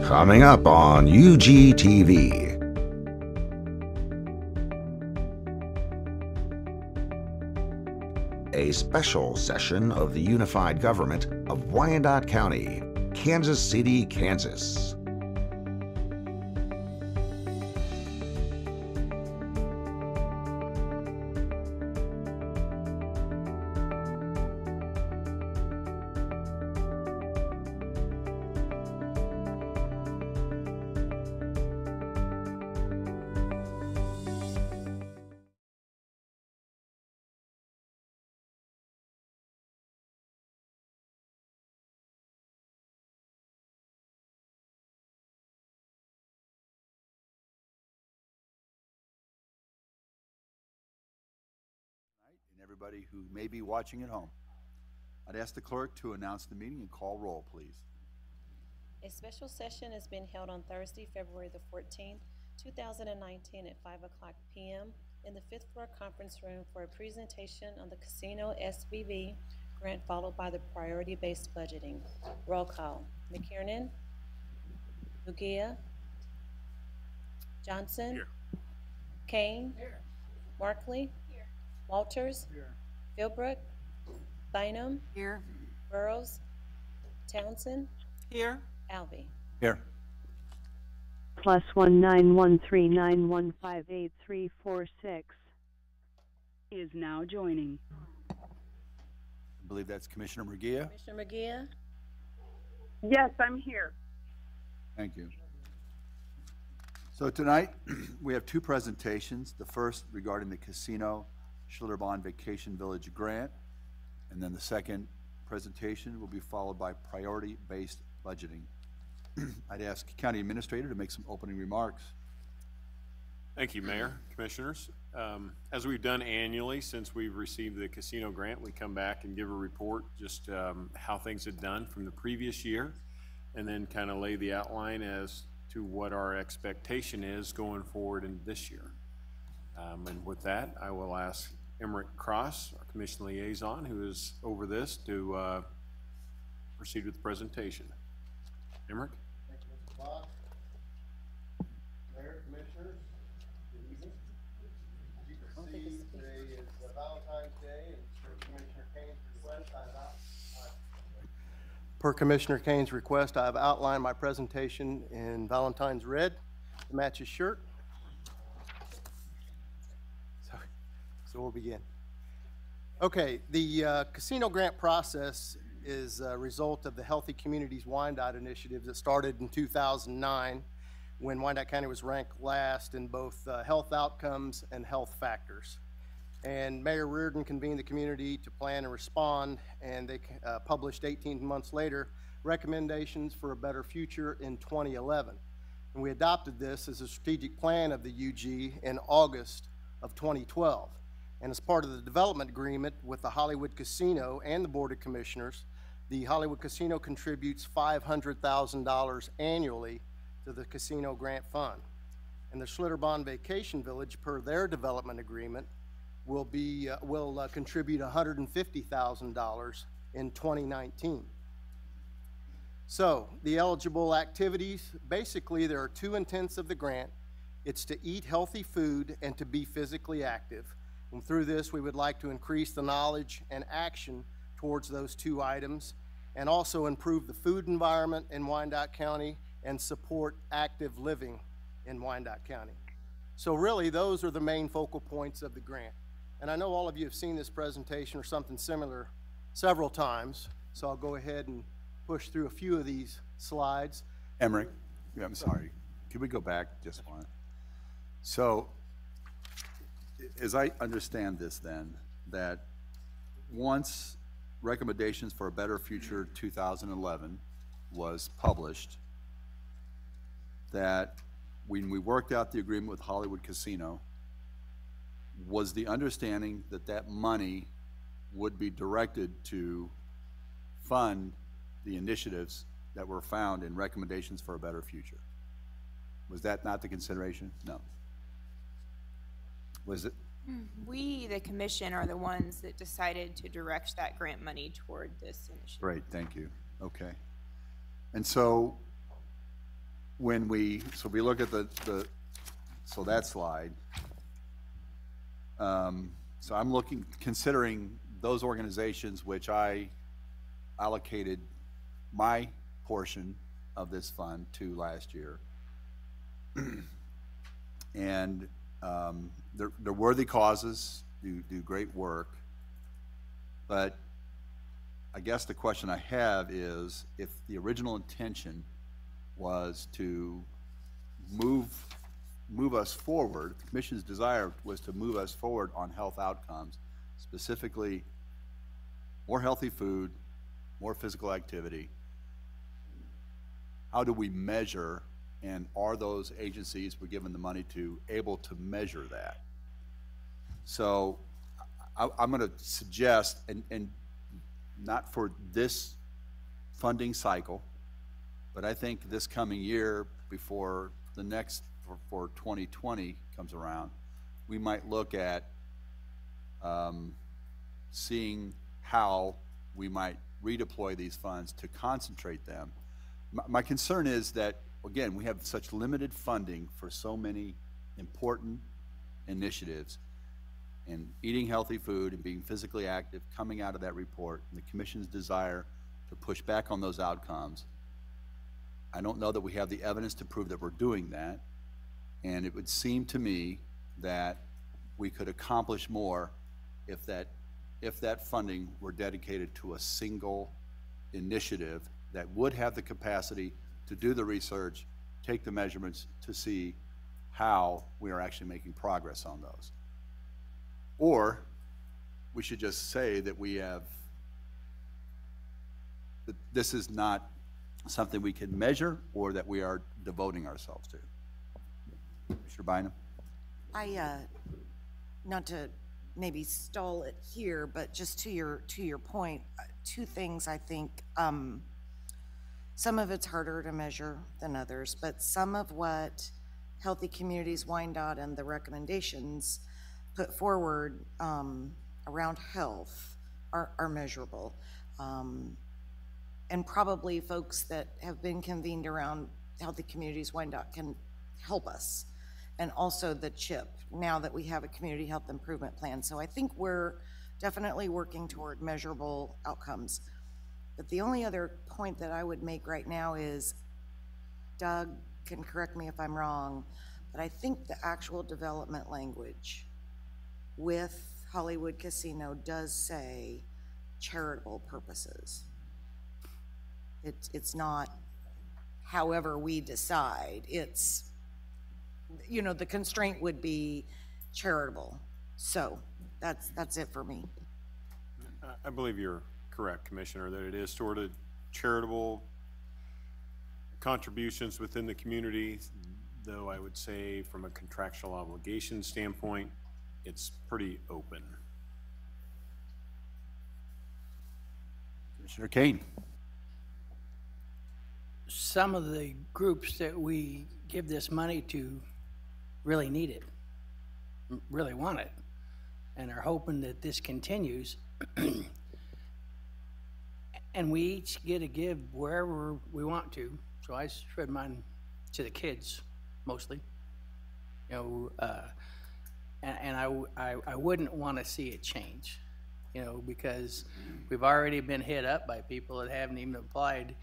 Coming up on UGTV. A special session of the Unified Government of Wyandotte County, Kansas City, Kansas. And everybody who may be watching at home. I'd ask the clerk to announce the meeting and call roll, please. A special session has been held on Thursday, February the 14th, 2019 at 5 o'clock p.m. in the 5th floor conference room for a presentation on the Casino SBB grant, followed by the priority-based budgeting. Roll call. McKiernan? Mugia? Johnson? Here. Kane? Here. Markley? Here. Walters? Here. Philbrook? Bynum? Here. Burrows? Townsend? Here. Alvey? Here. +19139158346 is now joining. I believe that's Commissioner Murguia. Commissioner Murguia? Yes, I'm here. Thank you. So tonight we have two presentations. The first regarding the Casino Schlitterbahn Vacation Village grant, and then the second presentation will be followed by priority-based budgeting. I'd ask County Administrator to make some opening remarks. Thank you, Mayor, Commissioners. As we've done annually since we've received the casino grant, we come back and give a report just how things have done from the previous year, and then kind of lay the outline as to what our expectation is going forward in this year. And with that, I will ask Emmerich Cross, our Commission Liaison, who is over this, to proceed with the presentation. Emmerich? Thank you, Mr. Fox. Mayor, Commissioners, good evening. As you can see, today is Valentine's Day, and per Commissioner Kane's request, I've outlined my presentation in Valentine's red to match his shirt. So we'll begin. Okay, the casino grant process is a result of the Healthy Communities Wyandotte initiative that started in 2009 when Wyandotte County was ranked last in both health outcomes and health factors. And Mayor Reardon convened the community to plan and respond, and they published 18 months later recommendations for a better future in 2011. And we adopted this as a strategic plan of the UG in August of 2012. And as part of the development agreement with the Hollywood Casino and the Board of Commissioners, the Hollywood Casino contributes $500,000 annually to the Casino Grant Fund. And the Schlitterbahn Vacation Village, per their development agreement, will contribute $150,000 in 2019. So the eligible activities, basically there are two intents of the grant. It's to eat healthy food and to be physically active. And through this, we would like to increase the knowledge and action towards those two items, and also improve the food environment in Wyandotte County and support active living in Wyandotte County. So really, those are the main focal points of the grant. And I know all of you have seen this presentation or something similar several times, so I'll go ahead and push through a few of these slides. Emmerich, I'm sorry. Can we go back just one? So, as I understand this then, that once Recommendations for a Better Future 2011 was published, that when we worked out the agreement with Hollywood Casino, was the understanding that that money would be directed to fund the initiatives that were found in Recommendations for a Better Future? Was that not the consideration? No. Was it? We, the commission, are the ones that decided to direct that grant money toward this initiative. Great, thank you. Okay. And so when we look at so that slide. So I'm considering those organizations which I allocated my portion of this fund to last year. And they're worthy causes, do great work. But I guess the question I have is, if the original intention was to move us forward, the Commission's desire was to move us forward on health outcomes, specifically more healthy food, more physical activity. How do we measure, and are those agencies we're given the money to able to measure that? So I'm going to suggest, and not for this funding cycle, but I think this coming year, before the next, for 2020 comes around, we might look at seeing how we might redeploy these funds to concentrate them. My concern is that, again, we have such limited funding for so many important initiatives, and eating healthy food and being physically active coming out of that report, and the Commission's desire to push back on those outcomes. I don't know that we have the evidence to prove that we're doing that, and it would seem to me that we could accomplish more if that funding were dedicated to a single initiative that would have the capacity to do the research, take the measurements to see how we are actually making progress on those. Or we should just say that that this is not something we can measure, or that we are devoting ourselves to. Mr. Bynum? Not to maybe stall it here, but just to your point, two things I think. Some of it's harder to measure than others, but some of what Healthy Communities WHYADOPTEITY and the recommendations put forward around health are measurable. And probably folks that have been convened around Healthy Communities WHYADOPTEITY can help us. And also the CHIP, now that we have a community health improvement plan. So I think we're definitely working toward measurable outcomes. But the only other point that I would make right now is, Doug can correct me if I'm wrong, but I think the actual development language with Hollywood Casino does say charitable purposes. It's not however we decide. It's, you know, the constraint would be charitable. So that's it for me. I believe you're correct, Commissioner, that it is sort of charitable contributions within the community, though I would say from a contractual obligation standpoint, it's pretty open. Commissioner Kane? Some of the groups that we give this money to really need it, really want it, and are hoping that this continues. And we each get to give wherever we want to. So I spread mine to the kids, mostly. You know, and I wouldn't want to see it change, you know, because we've already been hit up by people that haven't even applied.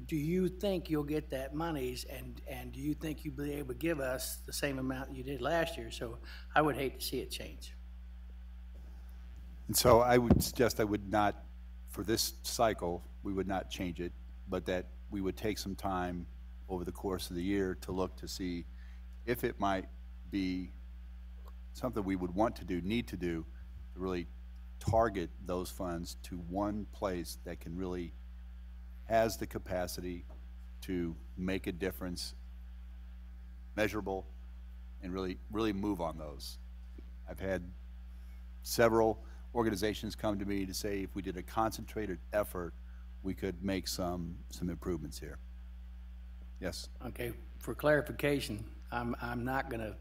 Do you think you'll get that monies, and do you think you'll be able to give us the same amount you did last year? So I would hate to see it change. And so I would suggest I would not, for this cycle, we would not change it, but that we would take some time over the course of the year to look to see if it might be something we would want to do, need to do, to really target those funds to one place that can really has the capacity to make a difference, measurable, and really move on those. I've had several organizations come to me to say if we did a concentrated effort, we could make some improvements here. Yes. Okay, for clarification, I'm not going to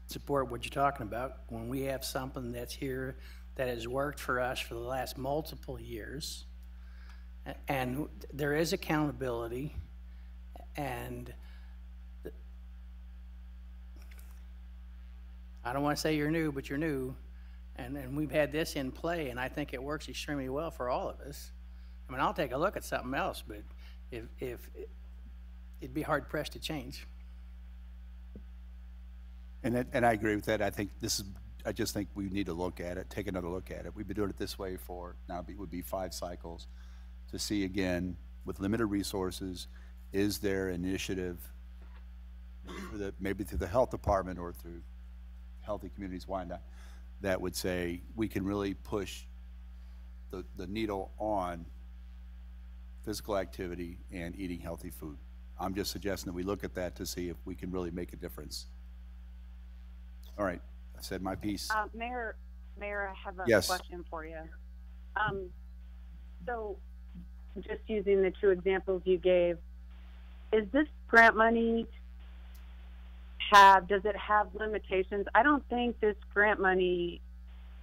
support what you're talking about. When we have something that's here that has worked for us for the last multiple years, and there is accountability, And I don't want to say you're new, but you're new. And we've had this in play, and I think it works extremely well for all of us. I mean, I'll take a look at something else, but if it'd be hard pressed to change. And I agree with that. I just think we need to look at it, take another look at it. We've been doing it this way for, now it would be 5 cycles, to see again, with limited resources, is there initiative, maybe through the health department or through Healthy Communities Wyandotte, that would say we can really push the needle on physical activity and eating healthy food. I'm just suggesting that we look at that to see if we can really make a difference. All right, I said my piece. Mayor, I have a Yes. question for you. So, just using the 2 examples you gave, is this grant money does it have limitations? I don't think this grant money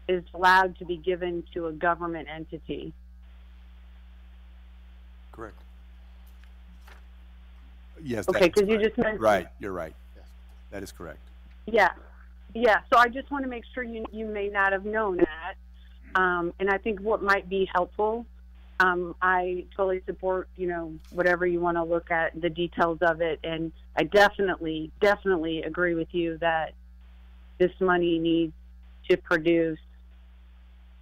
is allowed to be given to a government entity. Correct. Yes. Okay, because you just mentioned. Right, you're right. Yes. That is correct. Yeah. So I just want to make sure you may not have known that. And I think what might be helpful, I totally support, whatever you want to look at, the details of it. And I definitely agree with you that this money needs to produce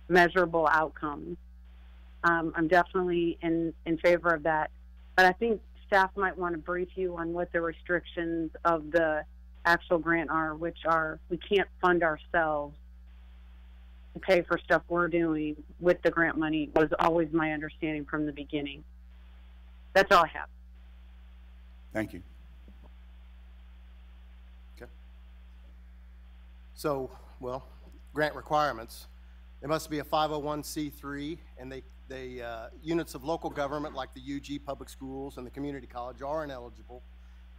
measurable outcomes. I'm definitely in favor of that. But I think staff might want to brief you on what the restrictions of the actual grant are, which are we can't fund ourselves to pay for stuff we're doing with the grant money, was always my understanding from the beginning. That's all I have. Thank you. Okay. So, well, grant requirements. It must be a 501c3, and they units of local government like the UG Public Schools and the community college are ineligible.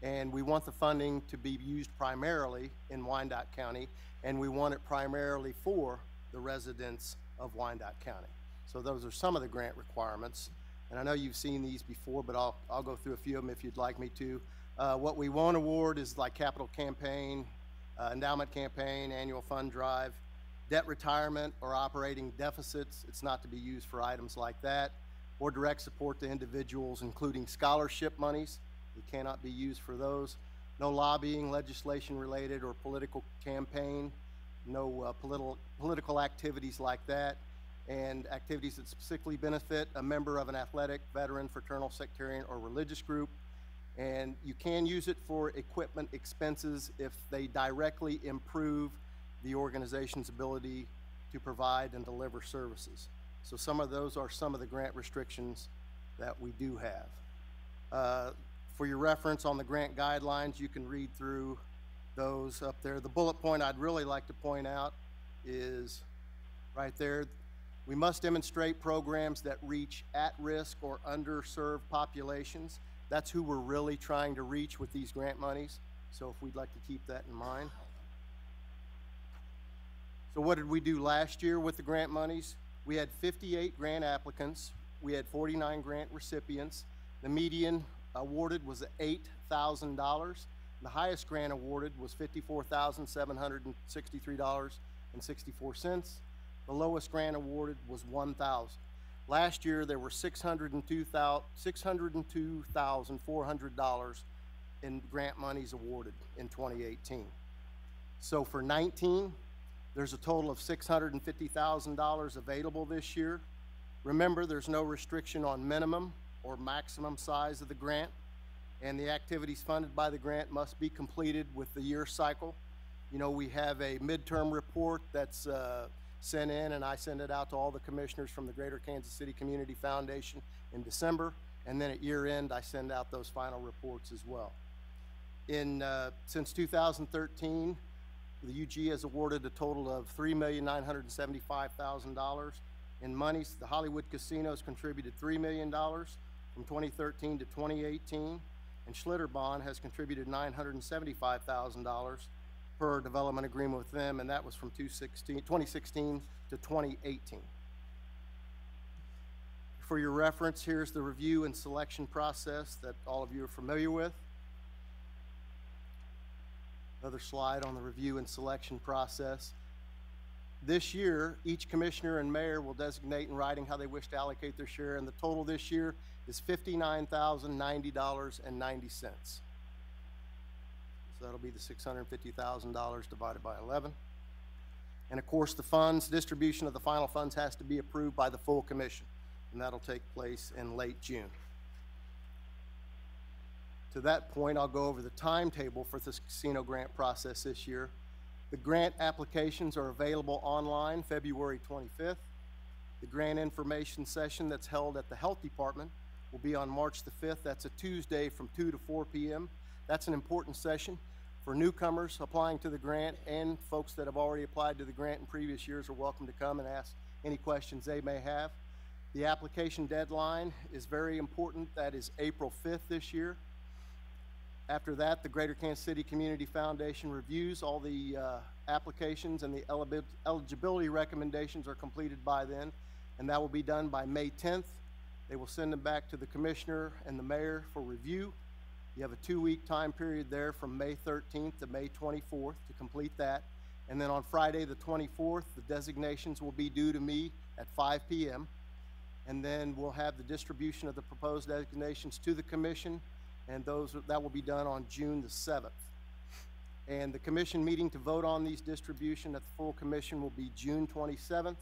And we want the funding to be used primarily in Wyandotte County, and we want it primarily for the residents of Wyandotte County. So those are some of the grant requirements. And I know you've seen these before, but I'll go through a few of them if you'd like me to. What we won't award is like capital campaign, endowment campaign, annual fund drive, debt retirement or operating deficits. It's not to be used for items like that, or direct support to individuals, including scholarship monies. It cannot be used for those. No lobbying, legislation related, or political campaign. No political activities like that, and activities that specifically benefit a member of an athletic, veteran, fraternal, sectarian, or religious group. And you can use it for equipment expenses if they directly improve the organization's ability to provide and deliver services. So some of those are some of the grant restrictions that we do have. For your reference on the grant guidelines, you can read through those up there. The bullet point I'd really like to point out is right there. We must demonstrate programs that reach at-risk or underserved populations. That's who we're really trying to reach with these grant monies. So if we'd like to keep that in mind. So what did we do last year with the grant monies? We had 58 grant applicants. We had 49 grant recipients. The median awarded was $8,000. The highest grant awarded was $54,763.64. The lowest grant awarded was $1,000. Last year there were $602,400 in grant monies awarded in 2018. So for 19, there's a total of $650,000 available this year. Remember, there's no restriction on minimum or maximum size of the grant, and the activities funded by the grant must be completed with the year cycle. You know, we have a midterm report that's sent in, and I send it out to all the commissioners from the Greater Kansas City Community Foundation in December, and then at year end I send out those final reports as well. Since 2013, the UG has awarded a total of $3,975,000 in monies. The Hollywood Casinos contributed $3 million from 2013 to 2018, and Schlitterbahn has contributed $975,000 per development agreement with them, and that was from 2016 to 2018. For your reference, here's the review and selection process that all of you are familiar with. Another slide on the review and selection process. This year, each commissioner and mayor will designate in writing how they wish to allocate their share, and the total this year is $59,090.90. So that'll be the $650,000 divided by 11. And of course, the funds, distribution of the final funds has to be approved by the full commission, and that'll take place in late June. To that point, I'll go over the timetable for this casino grant process this year. The grant applications are available online February 25th. The grant information session that's held at the Health Department will be on March the 5th. That's a Tuesday from 2 to 4 p.m. That's an important session for newcomers applying to the grant, and folks that have already applied to the grant in previous years are welcome to come and ask any questions they may have. The application deadline is very important. That is April 5th this year. After that, the Greater Kansas City Community Foundation reviews all the applications, and the eligibility recommendations are completed by then, and that will be done by May 10th. They will send them back to the commissioner and the mayor for review. You have a 2-week time period there from May 13th to May 24th to complete that. And then on Friday the 24th, the designations will be due to me at 5 p.m. And then we'll have the distribution of the proposed designations to the commission, and that will be done on June the 7th. And the commission meeting to vote on these distribution at the full commission will be June 27th.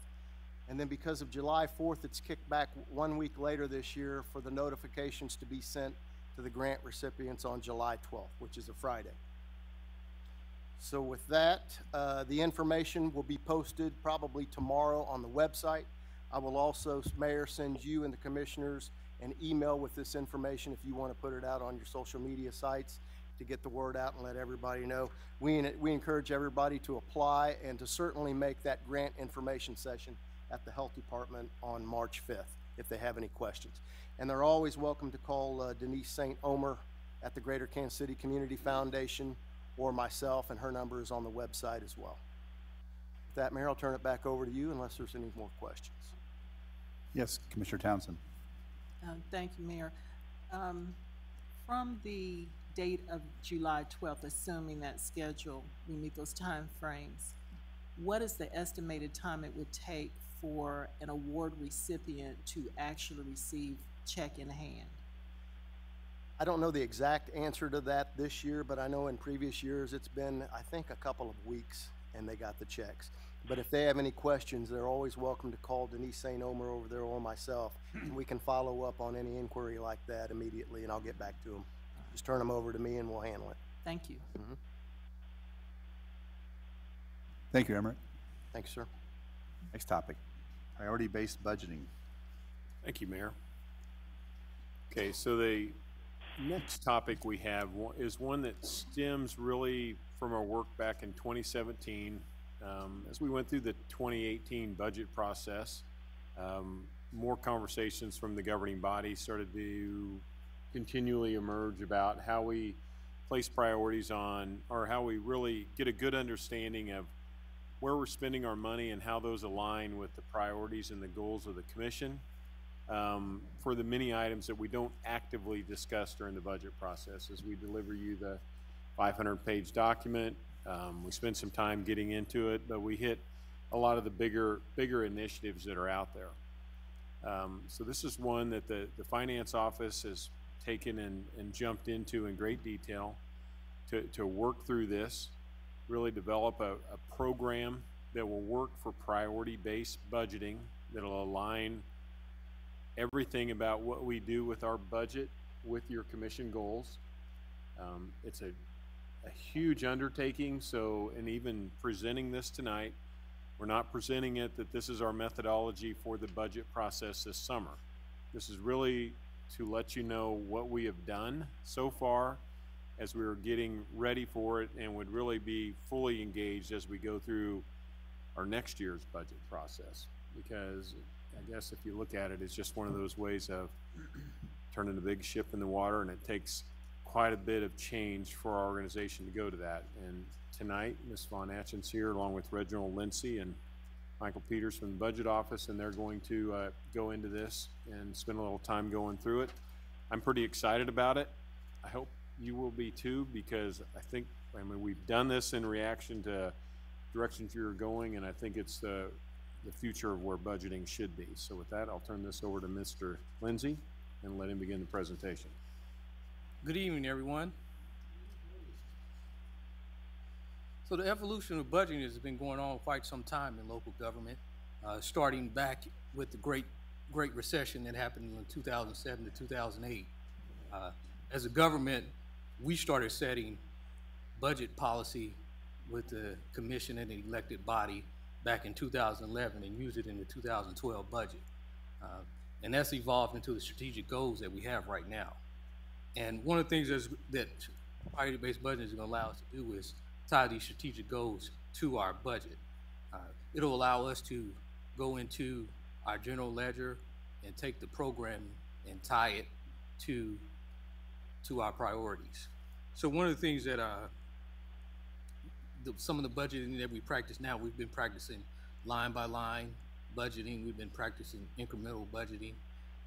And then because of July 4th, it's kicked back 1 week later this year for the notifications to be sent to the grant recipients on July 12th, which is a Friday. So with that, the information will be posted probably tomorrow on the website. I will also, Mayor, send you and the commissioners an email with this information if you want to put it out on your social media sites to get the word out and let everybody know. We encourage everybody to apply and to certainly make that grant information session at the Health Department on March 5th if they have any questions. And they're always welcome to call Denise St. Omer at the Greater Kansas City Community Foundation or myself, and her number is on the website as well. With that, Mayor, I'll turn it back over to you unless there's any more questions. Yes, Commissioner Townsend. Thank you, Mayor. From the date of July 12th, assuming that schedule, we meet those time frames, what is the estimated time it would take for an award recipient to actually receive check in hand? I don't know the exact answer to that this year, but I know in previous years it's been, I think, a couple of weeks and they got the checks. But if they have any questions, they're always welcome to call Denise St. Omer over there or myself, and we can follow up on any inquiry like that immediately, and I'll get back to them. Just turn them over to me and we'll handle it. Thank you. Mm-hmm. Thank you, Emmert. Thanks, sir. Next topic, priority-based budgeting. Thank you, Mayor. Okay, so the next topic we have is one that stems really from our work back in 2017. As we went through the 2018 budget process, more conversations from the governing body started to continually emerge about how we place priorities on, or how we really get a good understanding of where we're spending our money and how those align with the priorities and the goals of the commission for the many items that we don't actively discuss during the budget process. As we deliver you the 500-page document, we spend some time getting into it, but we hit a lot of the bigger initiatives that are out there. So this is one that the finance office has taken and jumped into in great detail to work through this, really develop a program that will work for priority-based budgeting that'll align everything about what we do with our budget with your commission goals. It's a huge undertaking, so in even presenting this tonight, we're not presenting it that this is our methodology for the budget process this summer. This is really to let you know what we have done so far as we were getting ready for it, and would really be fully engaged as we go through our next year's budget process. Because I guess if you look at it, it's just one of those ways of turning a big ship in the water, and it takes quite a bit of change for our organization to go to that. And tonight, Ms. Von Atchen's here along with Reginald Lindsay and Michael Peters from the Budget Office, and they're going to go into this and spend a little time going through it. I'm pretty excited about it. I hope you will be too, because I mean, we've done this in reaction to directions you're going, and I think it's the future of where budgeting should be. So with that, I'll turn this over to Mr. Lindsay and let him begin the presentation. Good evening, everyone. So the evolution of budgeting has been going on quite some time in local government, starting back with the Great Recession that happened in 2007 to 2008. As a government, we started setting budget policy with the commission and the elected body back in 2011 and used it in the 2012 budget. And that's evolved into the strategic goals that we have right now. And one of the things that priority-based budgeting is going to allow us to do is tie these strategic goals to our budget. It'll allow us to go into our general ledger and take the program and tie it to our priorities. So one of the things that some of the budgeting that we practice now, we've been practicing line by line budgeting, we've been practicing incremental budgeting,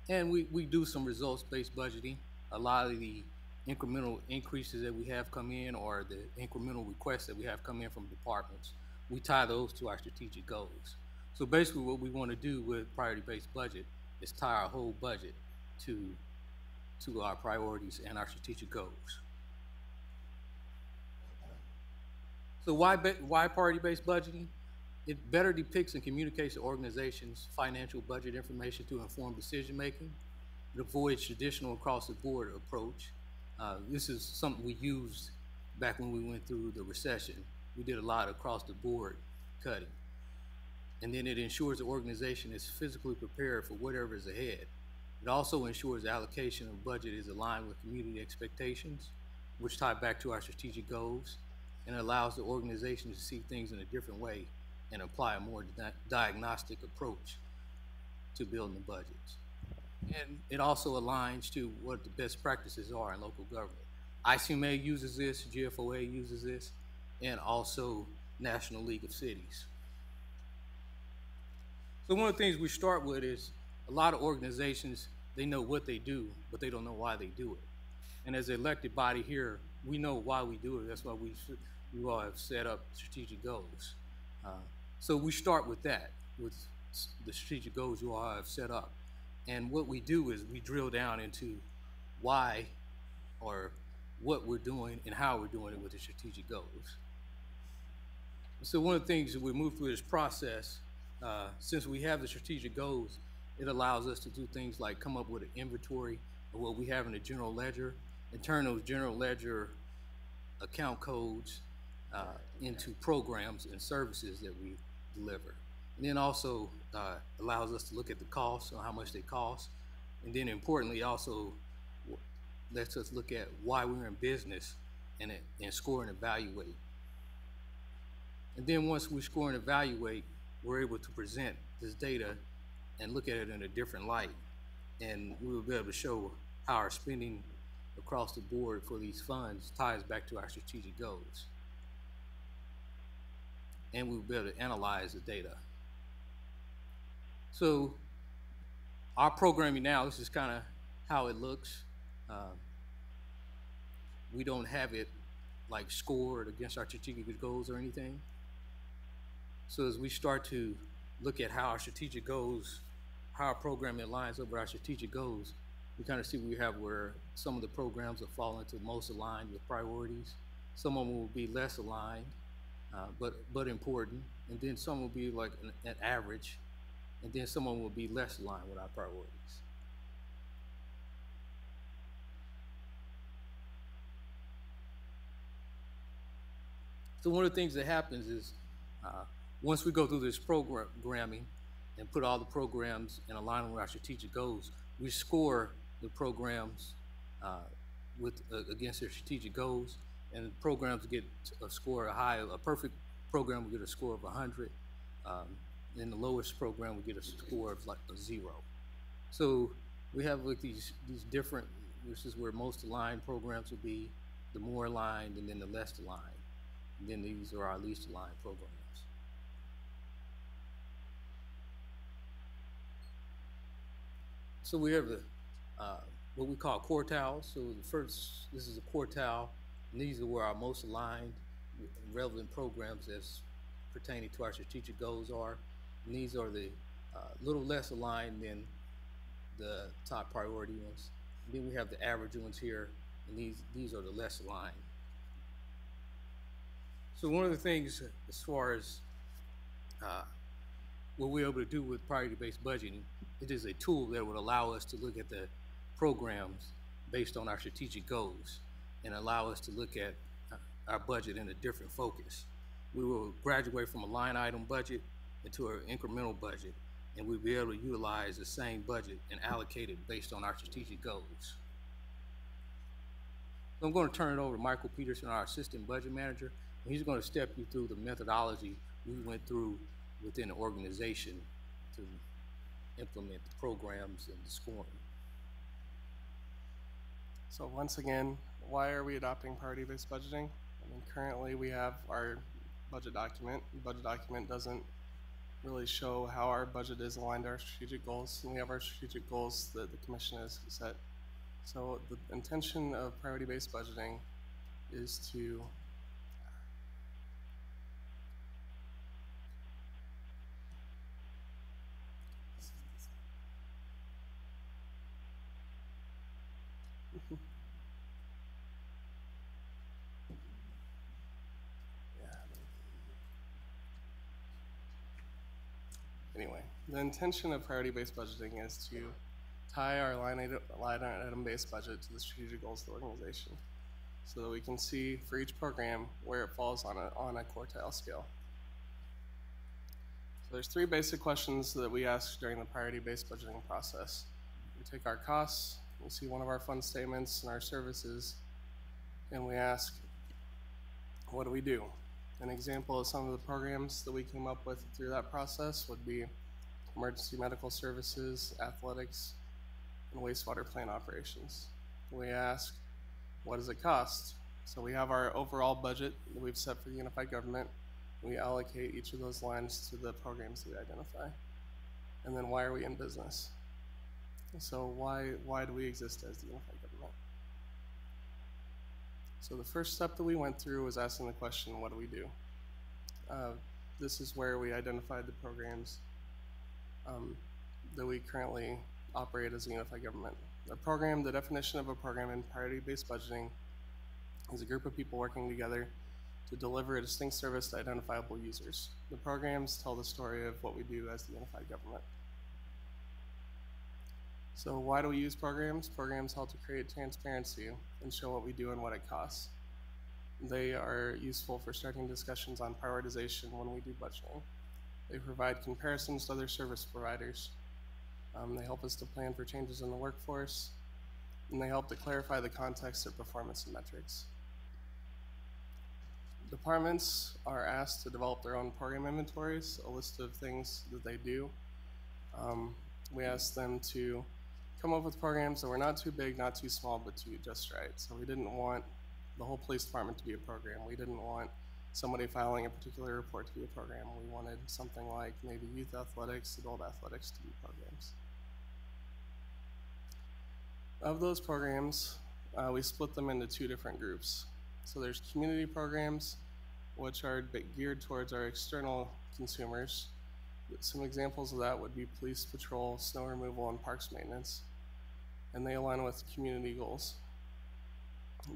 and we do some results-based budgeting. A lot of the incremental increases that we have come in, or the incremental requests that we have come in from departments, we tie those to our strategic goals. So basically what we want to do with priority-based budget is tie our whole budget to our priorities and our strategic goals. So why priority-based budgeting? It better depicts and communicates the organization's financial budget information to inform decision-making. It avoids traditional across-the-board approach. This is something we used back when we went through the recession. We did a lot of across-the-board cutting. And then it ensures the organization is physically prepared for whatever is ahead. It also ensures the allocation of budget is aligned with community expectations, which tie back to our strategic goals, and allows the organization to see things in a different way and apply a more diagnostic approach to building the budgets. And it also aligns to what the best practices are in local government. ICMA uses this, GFOA uses this, and also National League of Cities. So one of the things we start with is a lot of organizations, they know what they do, but they don't know why they do it. And as an elected body here, we know why we do it. That's why we all have set up strategic goals. So we start with that, with the strategic goals you all have set up. And what we do is we drill down into why or what we're doing and how we're doing it with the strategic goals. So one of the things that we move through this process, since we have the strategic goals, it allows us to do things like come up with an inventory of what we have in the general ledger and turn those general ledger account codes into programs and services that we deliver. And then also allows us to look at the costs or how much they cost. And then importantly also lets us look at why we're in business and score and evaluate. And then once we score and evaluate, we're able to present this data and look at it in a different light. And we will be able to show how our spending across the board for these funds ties back to our strategic goals. And we'll be able to analyze the data. So our programming now, this is kind of how it looks. We don't have it like scored against our strategic goals or anything. So as we start to look at how our strategic goals, how our programming aligns over our strategic goals, we kind of see we have where some of the programs will fall into most aligned with priorities. Some of them will be less aligned, but important. And then some will be like an average. And then some of them will be less aligned with our priorities. So one of the things that happens is once we go through this programming and put all the programs in alignment with our strategic goals, we score the programs against their strategic goals, and the programs get a score a perfect program will get a score of 100. And the lowest program will get a score of like a 0. So we have like these different, this is where most aligned programs will be, the more aligned, and then the less aligned. And then these are our least aligned programs. So we have the, what we call quartiles. So the first, this is a quartile, and these are where our most aligned and relevant programs as pertaining to our strategic goals are. And these are the little less aligned than the top priority ones. And then we have the average ones here, and these are the less aligned. So one of the things as far as what we're able to do with priority-based budgeting, it is a tool that would allow us to look at the programs based on our strategic goals and allow us to look at our budget in a different focus. We will graduate from a line item budget into an incremental budget, and we'll be able to utilize the same budget and allocate it based on our strategic goals. So I'm going to turn it over to Michael Peterson, our assistant budget manager, and he's going to step you through the methodology we went through within the organization to implement the programs and the scoring. So once again, why are we adopting priority-based budgeting? I mean, currently we have our budget document. The budget document doesn't really show how our budget is aligned to our strategic goals, and we have our strategic goals that the commission has set. So the intention of priority-based budgeting is to Anyway, the intention of priority-based budgeting is to tie our line item-based budget to the strategic goals of the organization so that we can see for each program where it falls on a quartile scale. So there's three basic questions that we ask during the priority-based budgeting process. We take our costs, we see one of our fund statements and our services, and we ask, what do we do? An example of some of the programs that we came up with through that process would be emergency medical services, athletics, and wastewater plant operations. We ask, what does it cost? So we have our overall budget that we've set for the unified government. We allocate each of those lines to the programs that we identify. And then why are we in business? So why do we exist as the unified government? So the first step that we went through was asking the question, what do we do? This is where we identified the programs that we currently operate as a unified government. The definition of a program in priority-based budgeting is a group of people working together to deliver a distinct service to identifiable users. The programs tell the story of what we do as the unified government. So why do we use programs? Programs help to create transparency and show what we do and what it costs. They are useful for starting discussions on prioritization when we do budgeting. They provide comparisons to other service providers. They help us to plan for changes in the workforce, and they help to clarify the context of performance and metrics. Departments are asked to develop their own program inventories, a list of things that they do. We ask them to come up with programs that were not too big, not too small, but just right. So we didn't want the whole police department to be a program. We didn't want somebody filing a particular report to be a program. We wanted something like maybe youth athletics, adult athletics to be programs. Of those programs, we split them into two different groups. So there's community programs, which are geared towards our external consumers. Some examples of that would be police patrol, snow removal, and parks maintenance. And they align with community goals.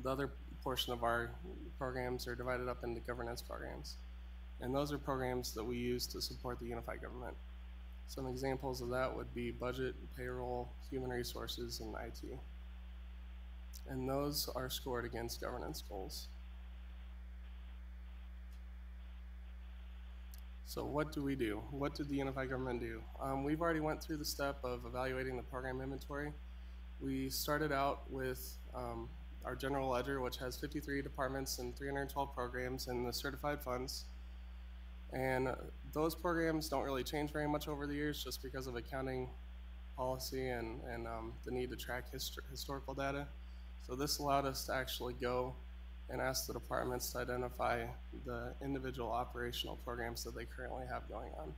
The other portion of our programs are divided up into governance programs. And those are programs that we use to support the unified government. Some examples of that would be budget, payroll, human resources, and IT. And those are scored against governance goals. So what do we do? What did the unified government do? We've already went through the step of evaluating the program inventory. We started out with our general ledger, which has 53 departments and 312 programs and the certified funds. And those programs don't really change very much over the years just because of accounting policy and the need to track historical data. So this allowed us to actually go and ask the departments to identify the individual operational programs that they currently have going on.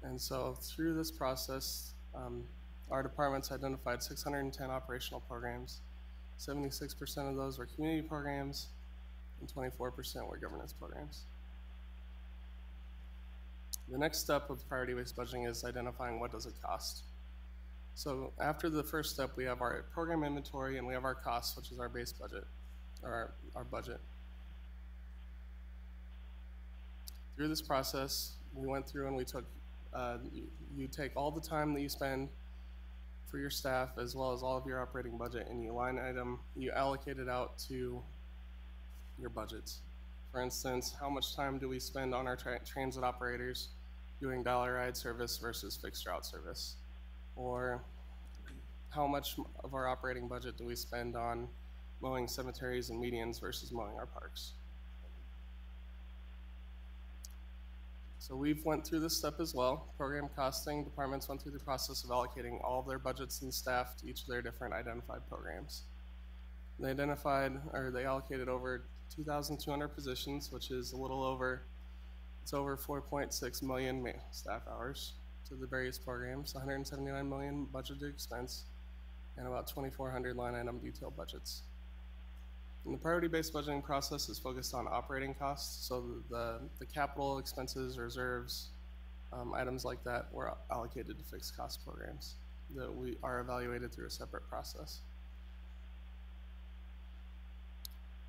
And so through this process, Our departments identified 610 operational programs. 76% of those were community programs, and 24% were governance programs. The next step of priority-based budgeting is identifying what does it cost. So after the first step, we have our program inventory and we have our costs, which is our base budget, or our budget. Through this process, we went through and we took, you take all the time that you spend for your staff as well as all of your operating budget, and you line item, you allocate it out to your budgets. For instance, how much time do we spend on our transit operators doing dollar ride service versus fixed route service? Or how much of our operating budget do we spend on mowing cemeteries and medians versus mowing our parks? So we've went through this step as well. Program costing, departments went through the process of allocating all of their budgets and staff to each of their different identified programs. They they allocated over 2,200 positions, which is a little over, it's over 4.6 million staff hours to the various programs, 179 million budgeted expense, and about 2,400 line item detailed budgets. And the priority-based budgeting process is focused on operating costs, so the capital expenses, reserves, items like that were allocated to fixed cost programs that we are evaluated through a separate process.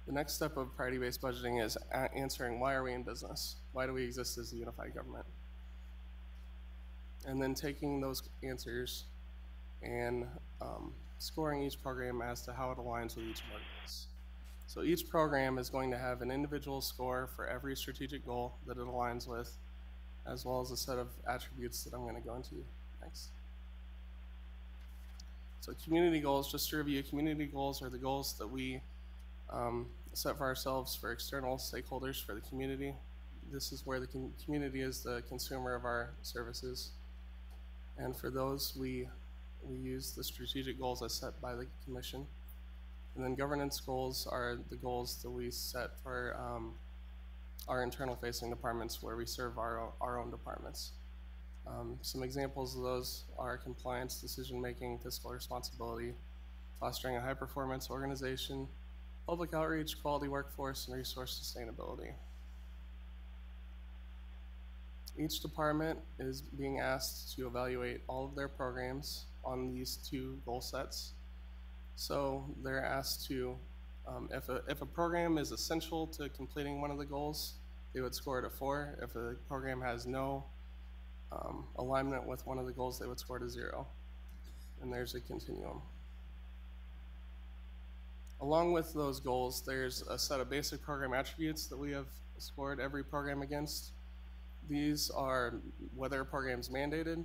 The next step of priority-based budgeting is answering why are we in business? Why do we exist as a unified government? And then taking those answers and scoring each program as to how it aligns with each of our goals. So each program is going to have an individual score for every strategic goal that it aligns with, as well as a set of attributes that I'm going to go into next. So community goals, just to review, community goals are the goals that we set for ourselves for external stakeholders for the community. This is where the community is the consumer of our services. And for those, we use the strategic goals as set by the commission. And then governance goals are the goals that we set for our internal facing departments where we serve our own departments. Some examples of those are compliance, decision making, fiscal responsibility, fostering a high performance organization, public outreach, quality workforce, and resource sustainability. Each department is being asked to evaluate all of their programs on these two goal sets. So they're asked to, if a program is essential to completing one of the goals, they would score it a 4. If a program has no alignment with one of the goals, they would score it a 0. And there's a continuum. Along with those goals, there's a set of basic program attributes that we have scored every program against. These are whether a program is mandated,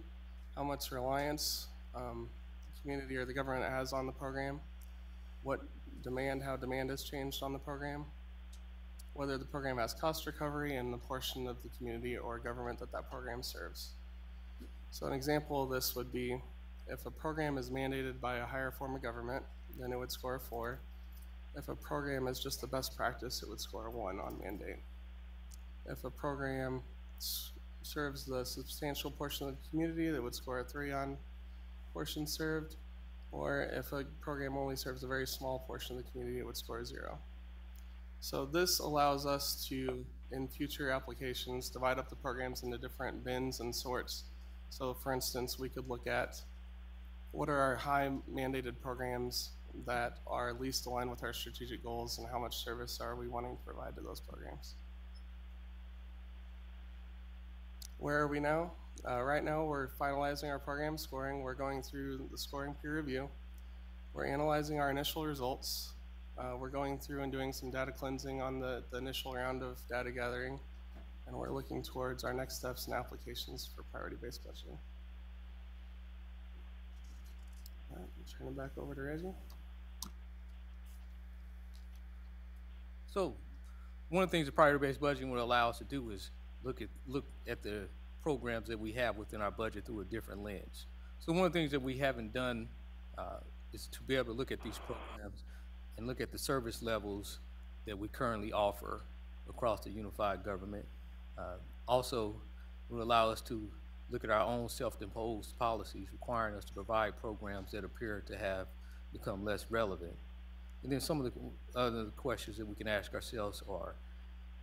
how much reliance the community or the government has on the program, how demand has changed on the program, whether the program has cost recovery and the portion of the community or government that program serves. So an example of this would be if a program is mandated by a higher form of government, then it would score a 4. If a program is just the best practice, it would score a 1 on mandate. If a program serves the substantial portion of the community, that would score a 3 on portion served. Or if a program only serves a very small portion of the community, it would score a 0. So this allows us to, in future applications, divide up the programs into different bins and sorts. So for instance, we could look at what are our high mandated programs that are least aligned with our strategic goals and how much service are we wanting to provide to those programs. Where are we now? Right now we're finalizing our program scoring. We're going through the scoring peer review. We're analyzing our initial results. We're going through and doing some data cleansing on the initial round of data gathering. And we're looking towards our next steps and applications for priority-based budgeting. All right, turn it back over to Reggie. So one of the things that priority-based budgeting would allow us to do is look at the programs that we have within our budget through a different lens. So one of the things that we haven't done is to be able to look at these programs and look at the service levels that we currently offer across the unified government. Also, it would allow us to look at our own self-imposed policies requiring us to provide programs that appear to have become less relevant. And then some of the other questions that we can ask ourselves are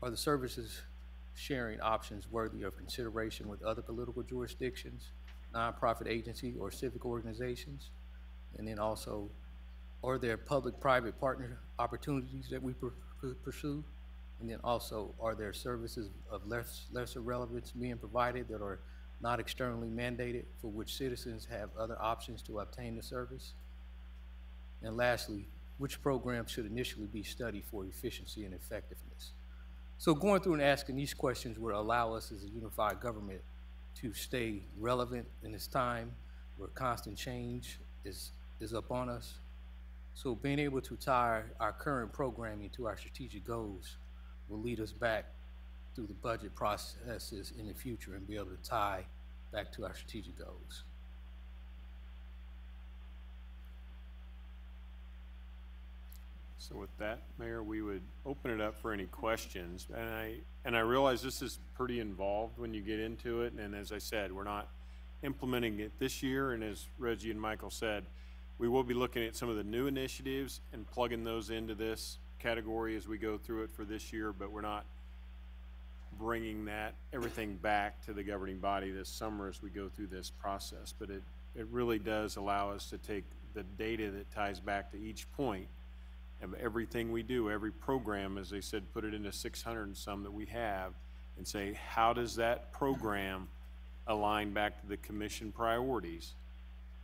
the services sharing options worthy of consideration with other political jurisdictions, nonprofit agency, or civic organizations? And then also, are there public-private partner opportunities that we pursue? And then also, are there services of lesser relevance being provided that are not externally mandated, for which citizens have other options to obtain the service? And lastly, which programs should initially be studied for efficiency and effectiveness? So going through and asking these questions will allow us as a unified government to stay relevant in this time where constant change is upon us. So being able to tie our current programming to our strategic goals will lead us back through the budget processes in the future and be able to tie back to our strategic goals. So with that, Mayor, we would open it up for any questions. And I realize this is pretty involved when you get into it. And as I said, we're not implementing it this year. And as Reggie and Michael said, we will be looking at some of the new initiatives and plugging those into this category as we go through it for this year. But we're not bringing everything back to the governing body this summer as we go through this process. But it really does allow us to take the data that ties back to each point of everything we do, every program, as they said, put it into 600 and some that we have, and say, how does that program align back to the commission priorities?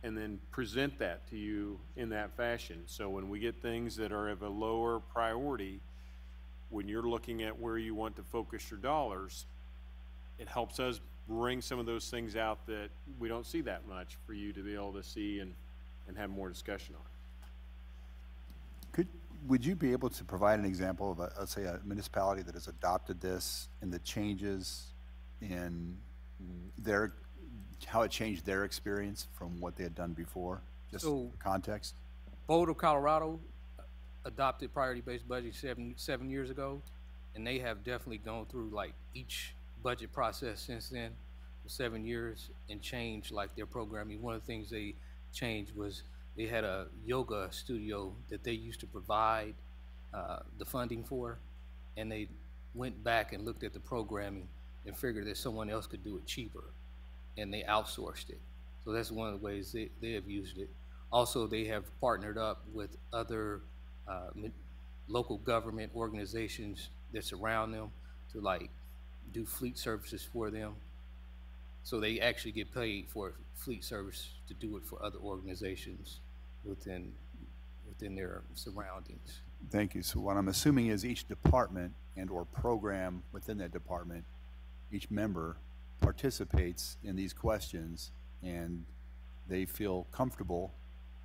And then present that to you in that fashion. So when we get things that are of a lower priority, when you're looking at where you want to focus your dollars, it helps us bring some of those things out that we don't see that much for you to be able to see and have more discussion on. Would you be able to provide an example of, let's say, a municipality that has adopted this and the changes in how it changed their experience from what they had done before? Just so, for context. Boulder, Colorado adopted priority-based budget seven years ago, and they have definitely gone through like each budget process since then for 7 years and changed like their programming. One of the things they changed was they had a yoga studio that they used to provide the funding for, and they went back and looked at the programming and figured that someone else could do it cheaper, and they outsourced it. So that's one of the ways they have used it. Also, they have partnered up with other local government organizations that surround them to like do fleet services for them. So they actually get paid for fleet service to do it for other organizations within their surroundings. Thank you. So what I'm assuming is each department and or program within that department, each member participates in these questions, and they feel comfortable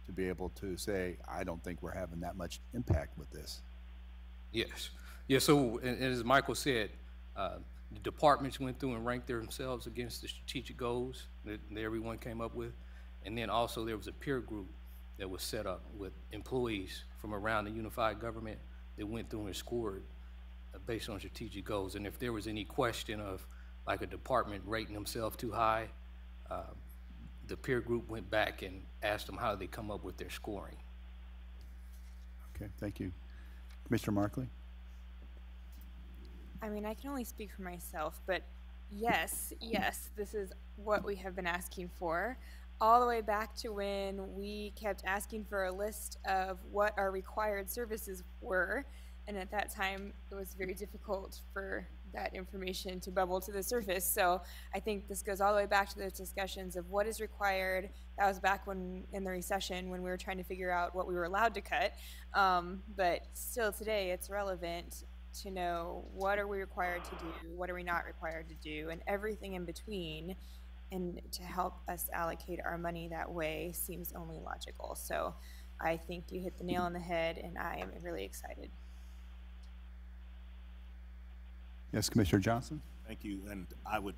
to be able to say, I don't think we're having that much impact with this. Yes. Yeah, so and as Michael said, the departments went through and ranked themselves against the strategic goals that everyone came up with. And then also there was a peer group that was set up with employees from around the unified government that went through and scored based on strategic goals. And if there was any question of like a department rating themselves too high, the peer group went back and asked them how they come up with their scoring. Okay, thank you. Commissioner Markley? I mean, I can only speak for myself, but yes, this is what we have been asking for. All the way back to when we kept asking for a list of what our required services were. And at that time, it was very difficult for that information to bubble to the surface. So I think this goes all the way back to those discussions of what is required. That was back when in the recession when we were trying to figure out what we were allowed to cut. But still today, it's relevant to know what are we required to do, what are we not required to do, and everything in between. And to help us allocate our money that way seems only logical. So I think you hit the nail on the head, and I am really excited. Yes, Commissioner Johnson? Thank you, and I would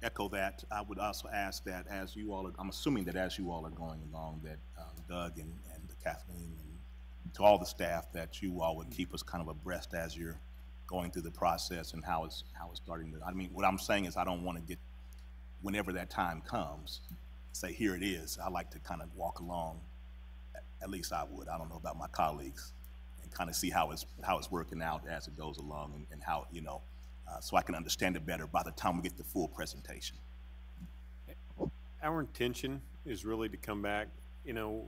echo that. I would also ask that as you all are, I'm assuming that as you all are going along, that Doug and Kathleen and to all the staff, that you all would keep us kind of abreast as you're going through the process and how it's starting to, I mean, what I'm saying is I don't want to get whenever that time comes, say, here it is, I like to kind of walk along, at least I would, I don't know about my colleagues, and kind of see how it's working out as it goes along, and how, you know, so I can understand it better by the time we get the full presentation. Our intention is really to come back, you know,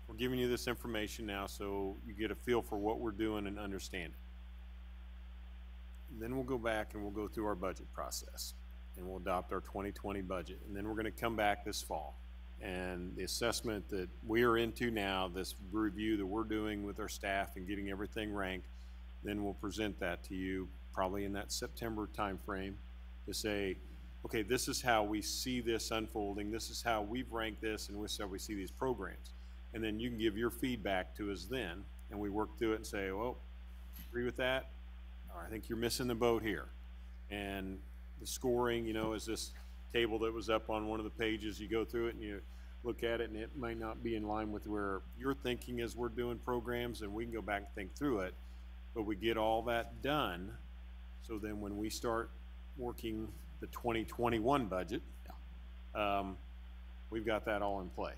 we're giving you this information now so you get a feel for what we're doing and understand it. Then we'll go back and we'll go through our budget process, and we'll adopt our 2020 budget. And then we're going to come back this fall. And the assessment that we are into now, this review that we're doing with our staff and getting everything ranked, then we'll present that to you probably in that September timeframe to say, okay, this is how we see this unfolding. This is how we've ranked this, and this is how we see these programs. And then you can give your feedback to us then, and we work through it and say, well, agree with that, or I think you're missing the boat here. And the scoring, you know, is this table that was up on one of the pages. You go through it and you look at it, and it might not be in line with where you're thinking as we're doing programs, and we can go back and think through it. But we get all that done, so then when we start working the 2021 budget, we've got that all in play.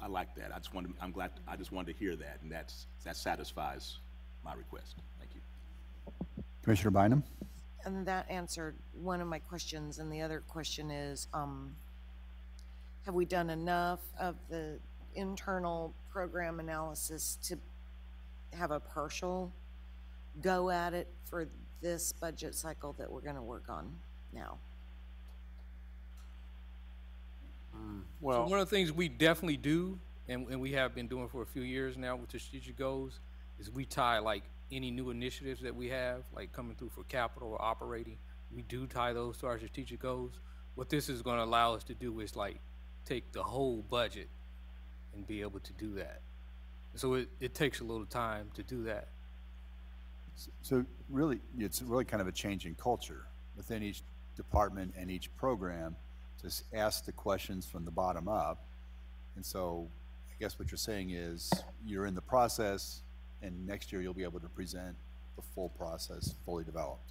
I like that. I just wanted to hear that, and that satisfies my request. Thank you. Commissioner Bynum? And that answered one of my questions, and the other question is, have we done enough of the internal program analysis to have a partial go at it for this budget cycle that we're going to work on now? Well, so one of the things we definitely do, and we have been doing for a few years now with the strategic goals, is we tie like any new initiatives that we have, like coming through for capital or operating, we do tie those to our strategic goals. What this is going to allow us to do is like take the whole budget and be able to do that. So it takes a little time to do that. So really, it's really kind of a change in culture within each department and each program to ask the questions from the bottom up. And so I guess what you're saying is you're in the process, and next year you'll be able to present the full process fully developed.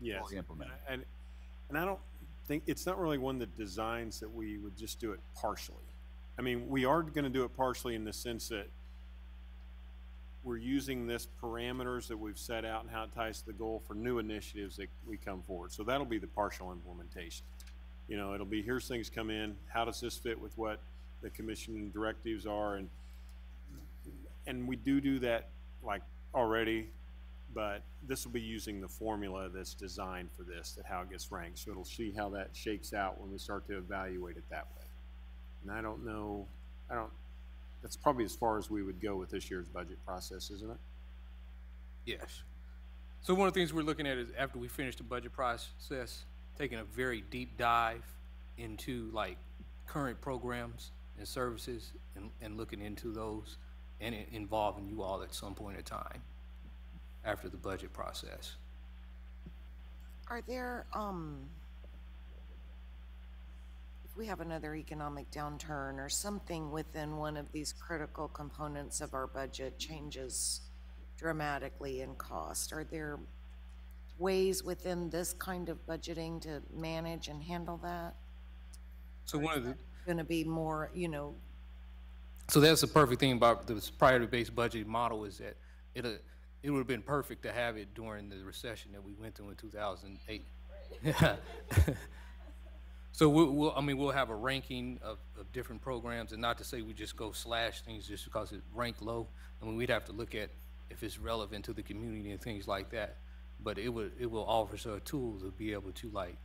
Yes. Fully implemented. And I don't think, it's not really one that designs that we would just do it partially. I mean, we are going to do it partially in the sense that we're using this parameters that we've set out and how it ties to the goal for new initiatives that we come forward. So that'll be the partial implementation. You know, it'll be, here's things come in, how does this fit with what the commission directives are, and we do that like already, but this will be using the formula that's designed for this, that how it gets ranked. So it'll see how that shakes out when we start to evaluate it that way. And I don't know, that's probably as far as we would go with this year's budget process, isn't it? Yes. So one of the things we're looking at is after we finish the budget process, taking a very deep dive into like current programs and services and looking into those and involving you all at some point in time after the budget process. Are there, if we have another economic downturn or something within one of these critical components of our budget changes dramatically in cost, are there ways within this kind of budgeting to manage and handle that? So one of the going to be more, you know. So that's the perfect thing about the priority-based budgeting model, is that it would have been perfect to have it during the recession that we went through in 2008. So we'll have a ranking of different programs, and not to say we just go slash things just because it ranked low. I mean, we'd have to look at if it's relevant to the community and things like that. But it will offer us a tool to be able to like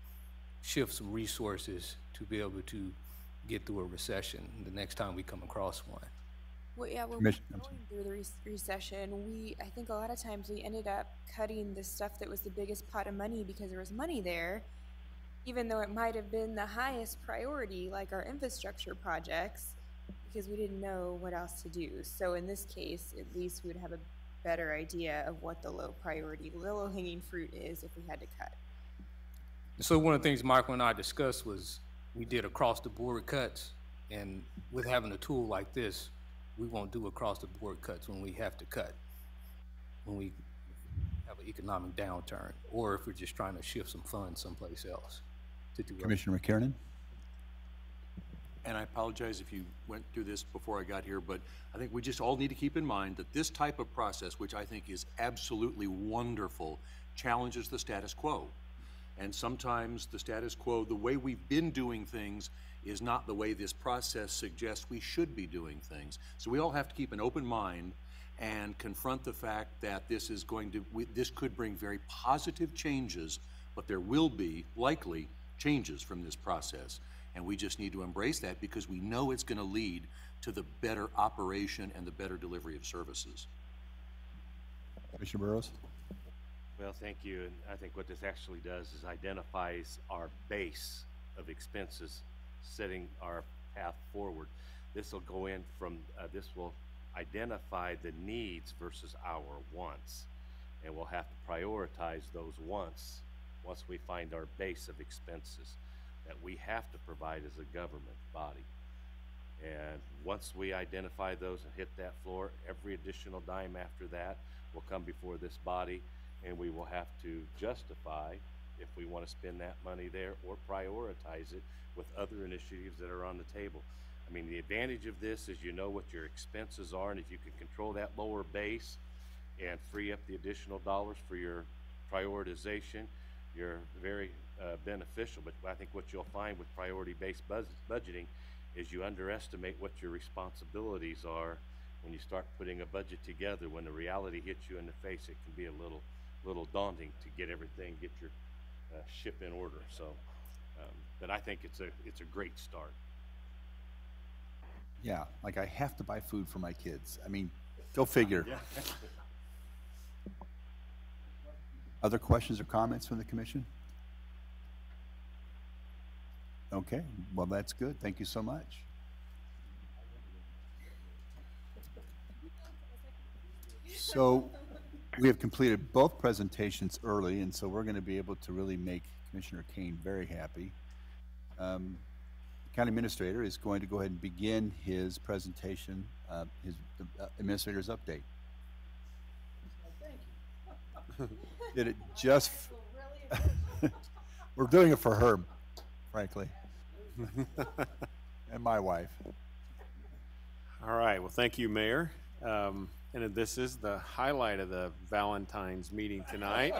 shift some resources to be able to get through a recession the next time we come across one. Well, yeah, when we were going through the recession, I think a lot of times we ended up cutting the stuff that was the biggest pot of money because there was money there, even though it might have been the highest priority, like our infrastructure projects, because we didn't know what else to do. So in this case, at least we would have a better idea of what the low hanging fruit is if we had to cut. So one of the things Michael and I discussed was we did across the board cuts, and with having a tool like this, we won't do across the board cuts when we have to cut. When we have an economic downturn, or if we're just trying to shift some funds someplace else to do. Commissioner McKiernan? And I apologize if you went through this before I got here, but I think we just all need to keep in mind that this type of process, which I think is absolutely wonderful, challenges the status quo. And sometimes the status quo, the way we've been doing things, is not the way this process suggests we should be doing things. So we all have to keep an open mind and confront the fact that this is going to, this could bring very positive changes, but there will be likely changes from this process. And we just need to embrace that because we know it's going to lead to the better operation and the better delivery of services. Commissioner Burrows? Well, thank you. And I think what this actually does is identifies our base of expenses, setting our path forward. This will go in from, this will identify the needs versus our wants. And we'll have to prioritize those wants once we find our base of expenses that we have to provide as a government body. And once we identify those and hit that floor, every additional dime after that will come before this body, and we will have to justify if we want to spend that money there or prioritize it with other initiatives that are on the table. I mean, the advantage of this is you know what your expenses are, and if you can control that lower base and free up the additional dollars for your prioritization, you're very beneficial. But I think what you'll find with priority-based budgeting is you underestimate what your responsibilities are when you start putting a budget together. When the reality hits you in the face, it can be a little daunting to get everything, get your ship in order. So, but I think it's a great start. Yeah, like I have to buy food for my kids. I mean, go figure. Yeah. Other questions or comments from the commission? Okay, well, that's good. Thank you so much. So we have completed both presentations early, and so we're going to be able to really make Commissioner Kane very happy. The County Administrator is going to go ahead and begin his presentation, his Administrator's update. Did it just, we're doing it for her, frankly, and my wife. All right, well, thank you, Mayor. And this is the highlight of the Valentine's meeting tonight.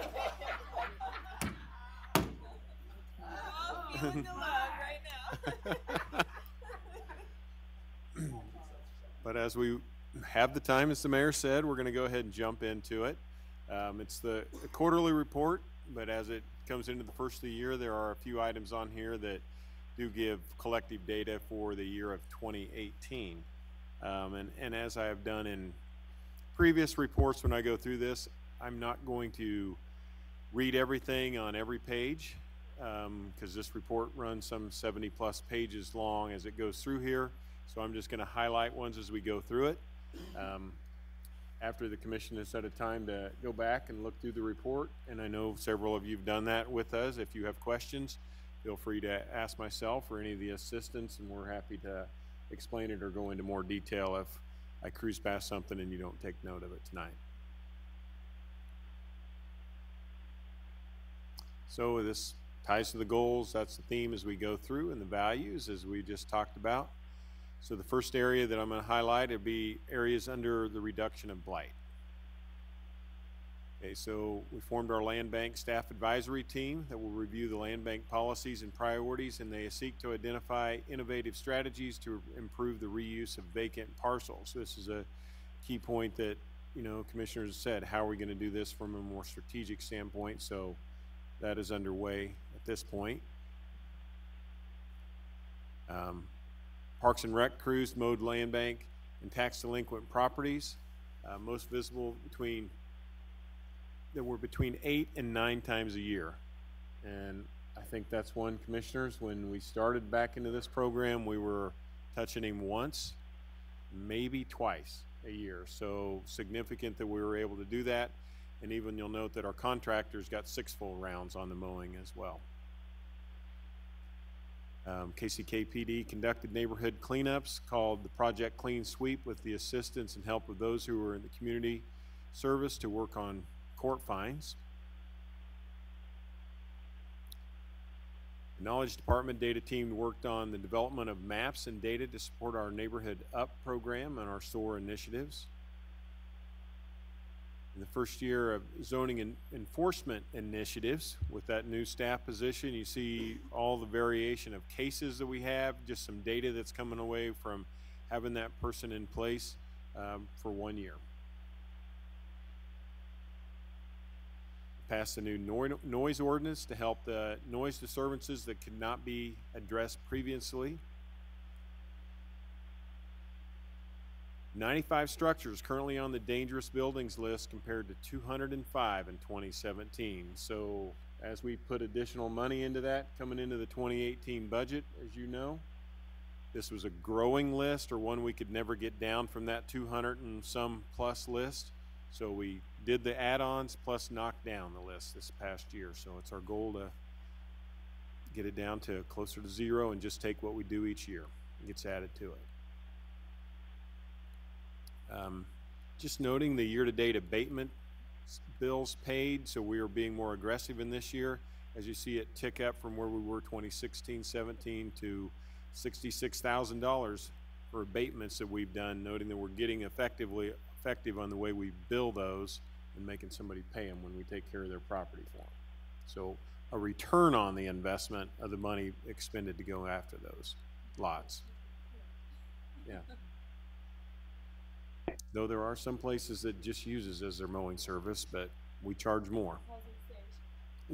But as we have the time, as the mayor said, we're going to go ahead and jump into it. It's the quarterly report, but as it comes into the first of the year, there are a few items on here that do give collective data for the year of 2018. And as I have done in previous reports, when I go through this, I'm not going to read everything on every page because this report runs some 70 plus pages long as it goes through here. So I'm just going to highlight ones as we go through it. After the commission has set a time to go back and look through the report, and I know several of you have done that with us. If you have questions, feel free to ask myself or any of the assistants, and we're happy to explain it or go into more detail if I cruise past something and you don't take note of it tonight. So this ties to the goals. That's the theme as we go through, and the values as we just talked about. So the first area that I'm going to highlight would be areas under the reduction of blight. Okay, so we formed our land bank staff advisory team that will review the land bank policies and priorities, and they seek to identify innovative strategies to improve the reuse of vacant parcels. So this is a key point that, you know, commissioners said, how are we going to do this from a more strategic standpoint? So that is underway at this point. Parks and Rec crews mowed land bank and tax delinquent properties, most visible between 8 and 9 times a year. And I think that's one, commissioners, when we started back into this program, we were touching him once, maybe twice a year. So significant that we were able to do that. And even you'll note that our contractors got 6 full rounds on the mowing as well. KCKPD conducted neighborhood cleanups called the Project Clean Sweep with the assistance and help of those who were in the community service to work on court fines. The Knowledge Department data team worked on the development of maps and data to support our Neighborhood Up program and our SOAR initiatives. In the first year of zoning enforcement initiatives, with that new staff position, you see all the variation of cases that we have, just some data that's coming away from having that person in place for 1 year. Passed a new noise ordinance to help the noise disturbances that could not be addressed previously. 95 structures currently on the dangerous buildings list compared to 205 in 2017. So as we put additional money into that coming into the 2018 budget, as you know, this was a growing list, or one we could never get down from that 200 and some plus list. So we did the add-ons plus knocked down the list this past year. So it's our goal to get it down to closer to zero and just take what we do each year. It gets added to it. Just noting the year-to-date abatement bills paid, so we are being more aggressive in this year. As you see it tick up from where we were 2016-17 to $66,000 for abatements that we've done, noting that we're getting effective on the way we bill those and making somebody pay them when we take care of their property for them. So a return on the investment of the money expended to go after those lots. Yeah. Though there are some places that just use it as their mowing service, but we charge more.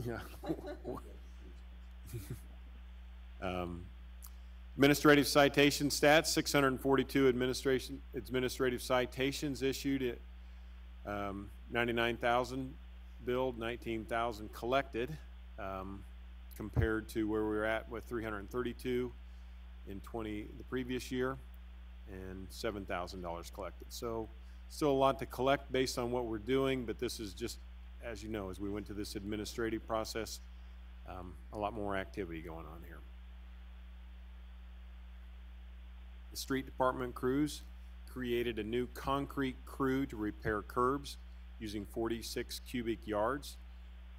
Yeah. Administrative citation stats, 642 administrative citations issued at 99,000 billed, 19,000 collected, compared to where we were at with 332 in the previous year, and $7,000 collected. So still a lot to collect based on what we're doing, but this is just, as you know, as we went to this administrative process, a lot more activity going on here. The street department crews created a new concrete crew to repair curbs using 46 cubic yards.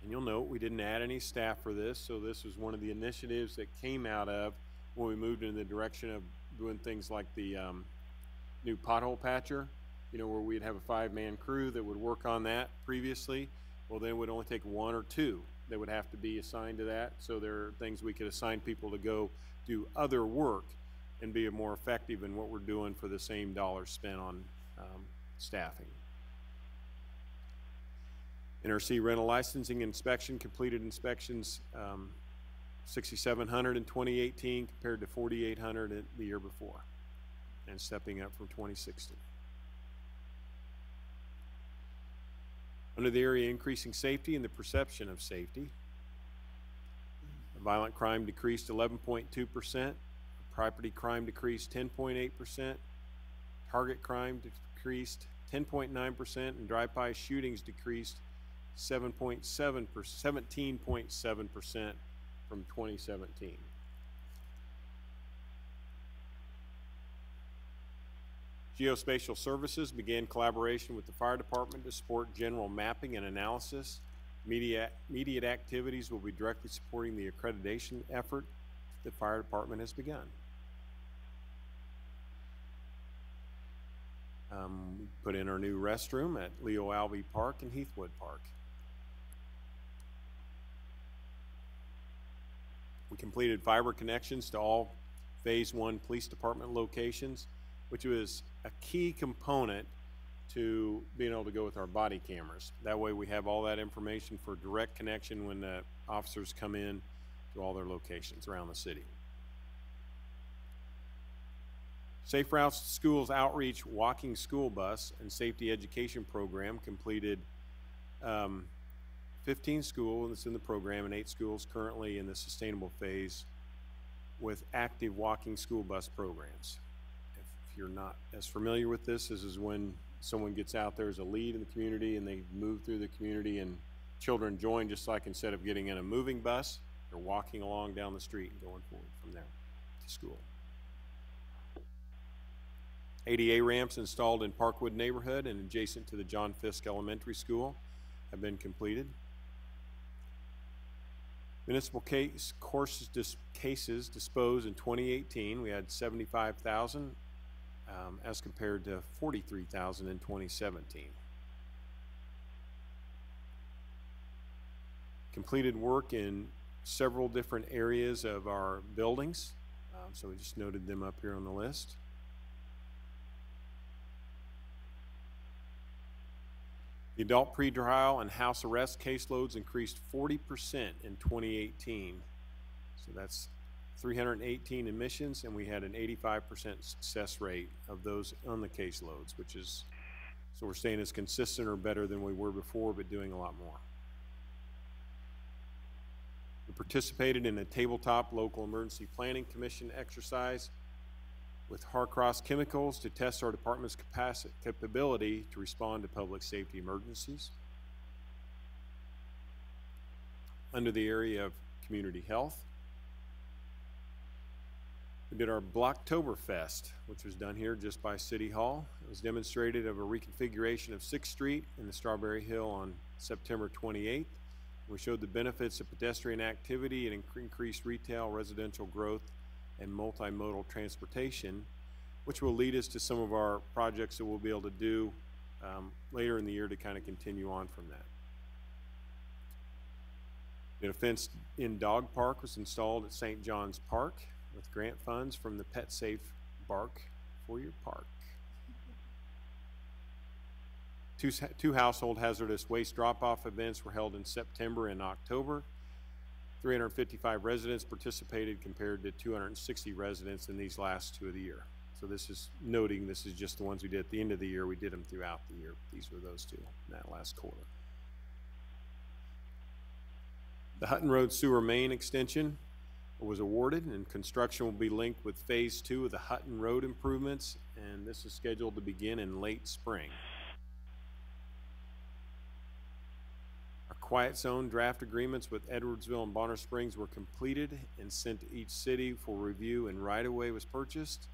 And you'll note we didn't add any staff for this, so this was one of the initiatives that came out of when we moved in the direction of doing things like the new pothole patcher, you know, where we'd have a 5-man crew that would work on that previously. Well, then it would only take 1 or 2 that would have to be assigned to that. So there are things we could assign people to go do other work and be more effective in what we're doing for the same dollars spent on staffing. NRC rental licensing inspection, completed inspections, 6,700 in 2018 compared to 4,800 the year before, and stepping up from 2016. Under the area increasing safety and the perception of safety, violent crime decreased 11.2%, property crime decreased 10.8%, target crime decreased 10.9%, and drive-by shootings decreased 17.7% from 2017. Geospatial Services began collaboration with the fire department to support general mapping and analysis. Immediate activities will be directly supporting the accreditation effort the fire department has begun. We put in our new restroom at Leo Alvey Park and Heathwood Park. We completed fiber connections to all Phase 1 police department locations, which was a key component to being able to go with our body cameras. That way we have all that information for direct connection when the officers come in to all their locations around the city. Safe Routes to Schools Outreach Walking School Bus and Safety Education Program completed 15 schools that's in the program and 8 schools currently in the sustainable phase with active walking school bus programs. If you're not as familiar with this is when someone gets out there as a lead in the community and they move through the community and children join, just like instead of getting in a moving bus, they're walking along down the street and going forward from there to school. ADA ramps installed in Parkwood neighborhood and adjacent to the John Fisk Elementary School. have been completed. Municipal cases disposed in 2018, we had 75,000 as compared to 43,000 in 2017. Completed work in several different areas of our buildings, so we just noted them up here on the list. The adult pretrial and house arrest caseloads increased 40% in 2018. So that's 318 admissions, and we had an 85% success rate of those on the caseloads, which is, so we're staying as consistent or better than we were before, but doing a lot more. We participated in a tabletop local emergency planning commission exercise with Harcross Chemicals to test our department's capability to respond to public safety emergencies. Under the area of community health, we did our Blocktoberfest, which was done here just by City Hall. It was demonstrated of a reconfiguration of 6th Street in the Strawberry Hill on September 28th. We showed the benefits of pedestrian activity and increased retail, residential growth, and multimodal transportation, which will lead us to some of our projects that we'll be able to do later in the year to kind of continue on from that. A fenced-in dog park was installed at St. John's Park with grant funds from the Pet Safe Bark for Your Park. Two household hazardous waste drop-off events were held in September and October. 355 residents participated compared to 260 residents in these last 2 of the year. So this is noting this is just the ones we did at the end of the year. We did them throughout the year. These were those 2 in that last quarter. The Hutton Road Sewer Main Extension was awarded, and construction will be linked with Phase 2 of the Hutton Road improvements, and this is scheduled to begin in late spring. Quiet zone draft agreements with Edwardsville and Bonner Springs were completed and sent to each city for review, and right-of-way was purchased.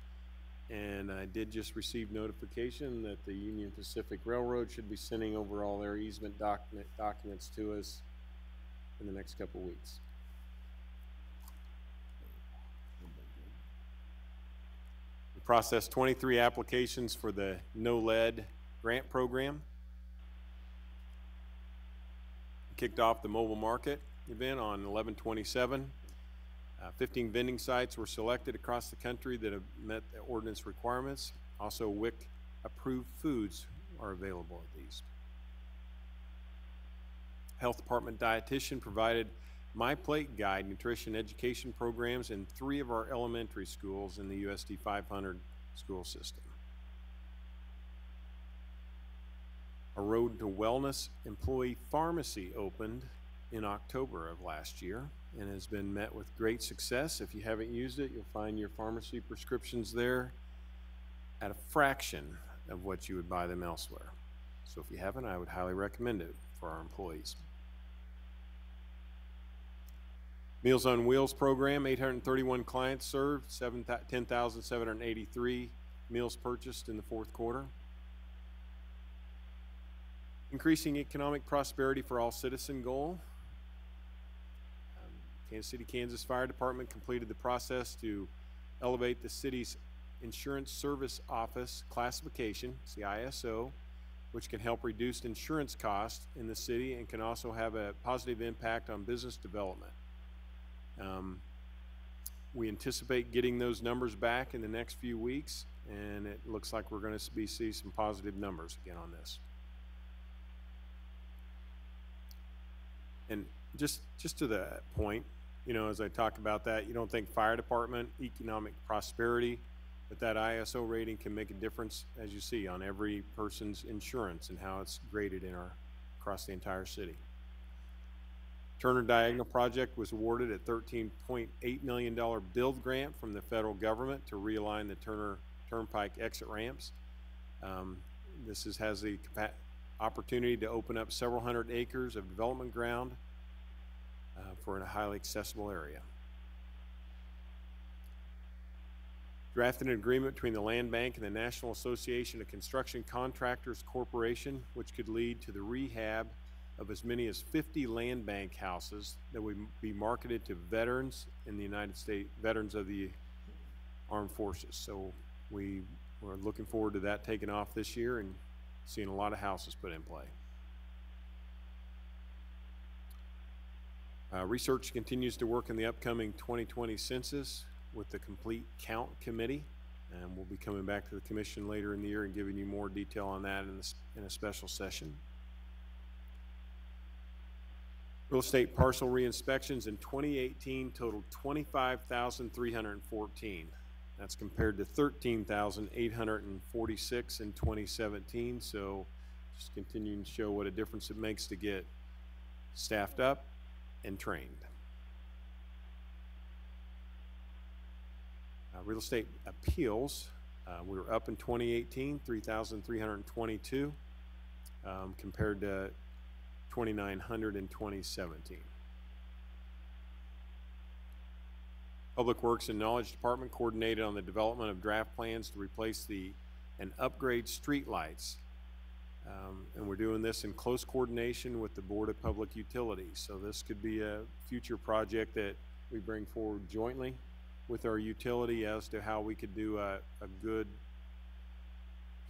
And I did just receive notification that the Union Pacific Railroad should be sending over all their easement documents to us in the next couple weeks. We processed 23 applications for the No Lead grant program. Kicked off the mobile market event on 11/27. 15 vending sites were selected across the country that have met the ordinance requirements. Also, WIC approved foods are available at these. Health Department dietitian provided My Plate Guide nutrition education programs in 3 of our elementary schools in the USD 500 school system. A Road to Wellness employee pharmacy opened in October of last year and has been met with great success. If you haven't used it, you'll find your pharmacy prescriptions there at a fraction of what you would buy them elsewhere. So if you haven't, I would highly recommend it for our employees. Meals on Wheels program, 831 clients served, 10,783 meals purchased in the 4th quarter. Increasing economic prosperity for all citizen goal. Kansas City, Kansas Fire Department completed the process to elevate the city's Insurance Service Office classification, it's the ISO, which can help reduce insurance costs in the city and can also have a positive impact on business development. We anticipate getting those numbers back in the next few weeks, and it looks like we're going to see some positive numbers again on this. And just to that point, you know, as I talk about that, you don't think fire department, economic prosperity, but that ISO rating can make a difference, as you see, on every person's insurance and how it's graded in across the entire city. Turner Diagonal Project was awarded a $13.8 million build grant from the federal government to realign the Turner Turnpike exit ramps. This has the opportunity to open up several hundred acres of development ground for a highly accessible area. Drafted an agreement between the Land Bank and the National Association of Construction Contractors Corporation, which could lead to the rehab of as many as 50 land bank houses that would be marketed to veterans in the United States, veterans of the armed forces. So we're looking forward to that taking off this year and seeing a lot of houses put in play. Research continues to work in the upcoming 2020 census with the Complete Count Committee, and we'll be coming back to the commission later in the year and giving you more detail on that in a special session. Real estate parcel re-inspections in 2018 totaled 25,314. That's compared to 13,846 in 2017. So just continuing to show what a difference it makes to get staffed up and trained. Real estate appeals, we were up in 2018, 3,322 compared to 2,900 in 2017. Public Works and Knowledge Department coordinated on the development of draft plans to replace and upgrade street lights. And we're doing this in close coordination with the Board of Public Utilities. So this could be a future project that we bring forward jointly with our utility as to how we could do a good,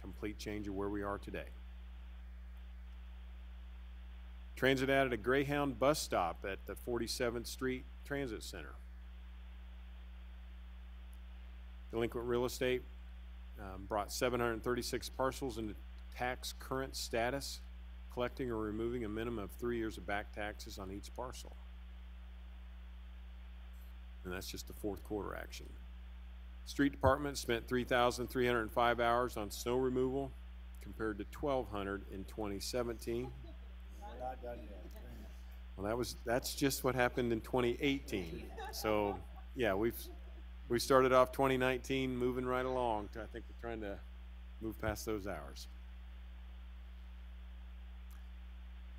complete change of where we are today. Transit added a Greyhound bus stop at the 47th Street Transit Center. Delinquent real estate brought 736 parcels into tax current status, collecting or removing a minimum of 3 years of back taxes on each parcel. And that's just the fourth quarter action. Street Department spent 3,305 hours on snow removal compared to 1,200 in 2017. Not done yet. Well, that's just what happened in 2018. So yeah, we started off 2019 moving right along. I think we're trying to move past those hours.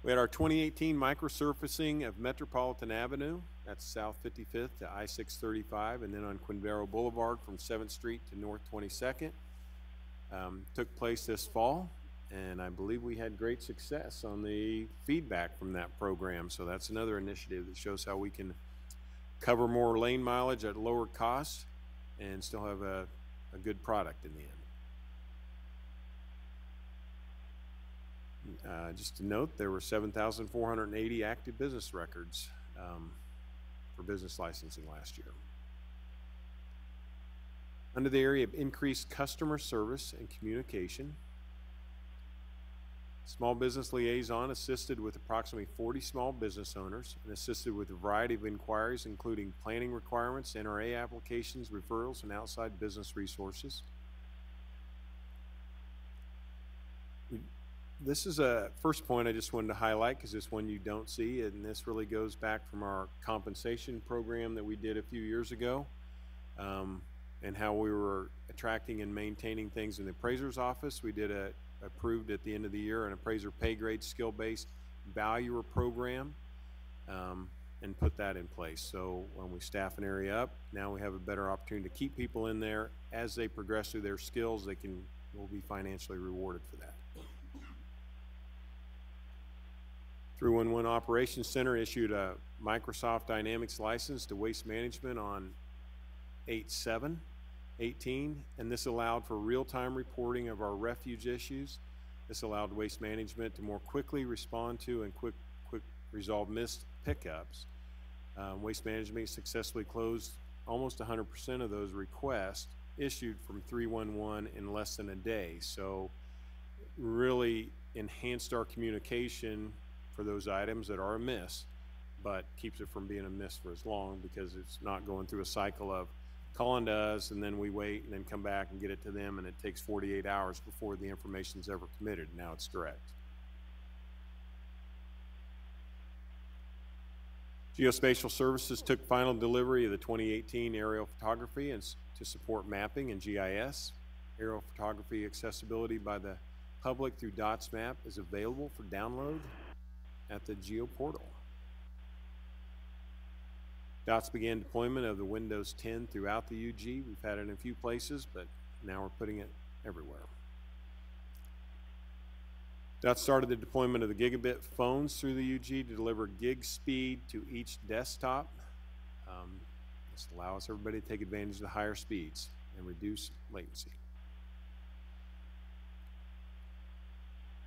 We had our 2018 microsurfacing of Metropolitan Avenue, that's South 55th to I-635, and then on Quinvero Boulevard from 7th Street to North 22nd. Took place this fall, and I believe we had great success on the feedback from that program. So that's another initiative that shows how we can cover more lane mileage at lower costs and still have a good product in the end. Just to note, there were 7,480 active business records for business licensing last year. Under the area of increased customer service and communication, Small Business Liaison assisted with approximately 40 small business owners and assisted with a variety of inquiries, including planning requirements, NRA applications, referrals, and outside business resources. This is a first point I just wanted to highlight because it's one you don't see, and this really goes back from our compensation program that we did a few years ago, and how we were attracting and maintaining things in the appraiser's office. We did approved at the end of the year an appraiser pay grade skill-based valuer program, and put that in place. So when we staff an area up, now we have a better opportunity to keep people in there. As they progress through their skills, will be financially rewarded for that. 311 Operations Center issued a Microsoft Dynamics license to Waste Management on 8/7/18, and this allowed for real-time reporting of our refuge issues. This allowed Waste Management to more quickly respond to and quick resolve missed pickups. Waste Management successfully closed almost 100% of those requests issued from 311 in less than a day. So really enhanced our communication for those items that are a miss, but keeps it from being a miss for as long because it's not going through a cycle of calling to us and then we wait and then come back and get it to them, and it takes 48 hours before the information's ever committed. Now it's direct. Geospatial Services took final delivery of the 2018 aerial photography and to support mapping and GIS. Aerial photography accessibility by the public through DOTS Map is available for download at the Geo portal. DOTS began deployment of the Windows 10 throughout the UG. We've had it in a few places, but now we're putting it everywhere. That started the deployment of the gigabit phones through the UG to deliver gig speed to each desktop. This allows everybody to take advantage of the higher speeds and reduce latency.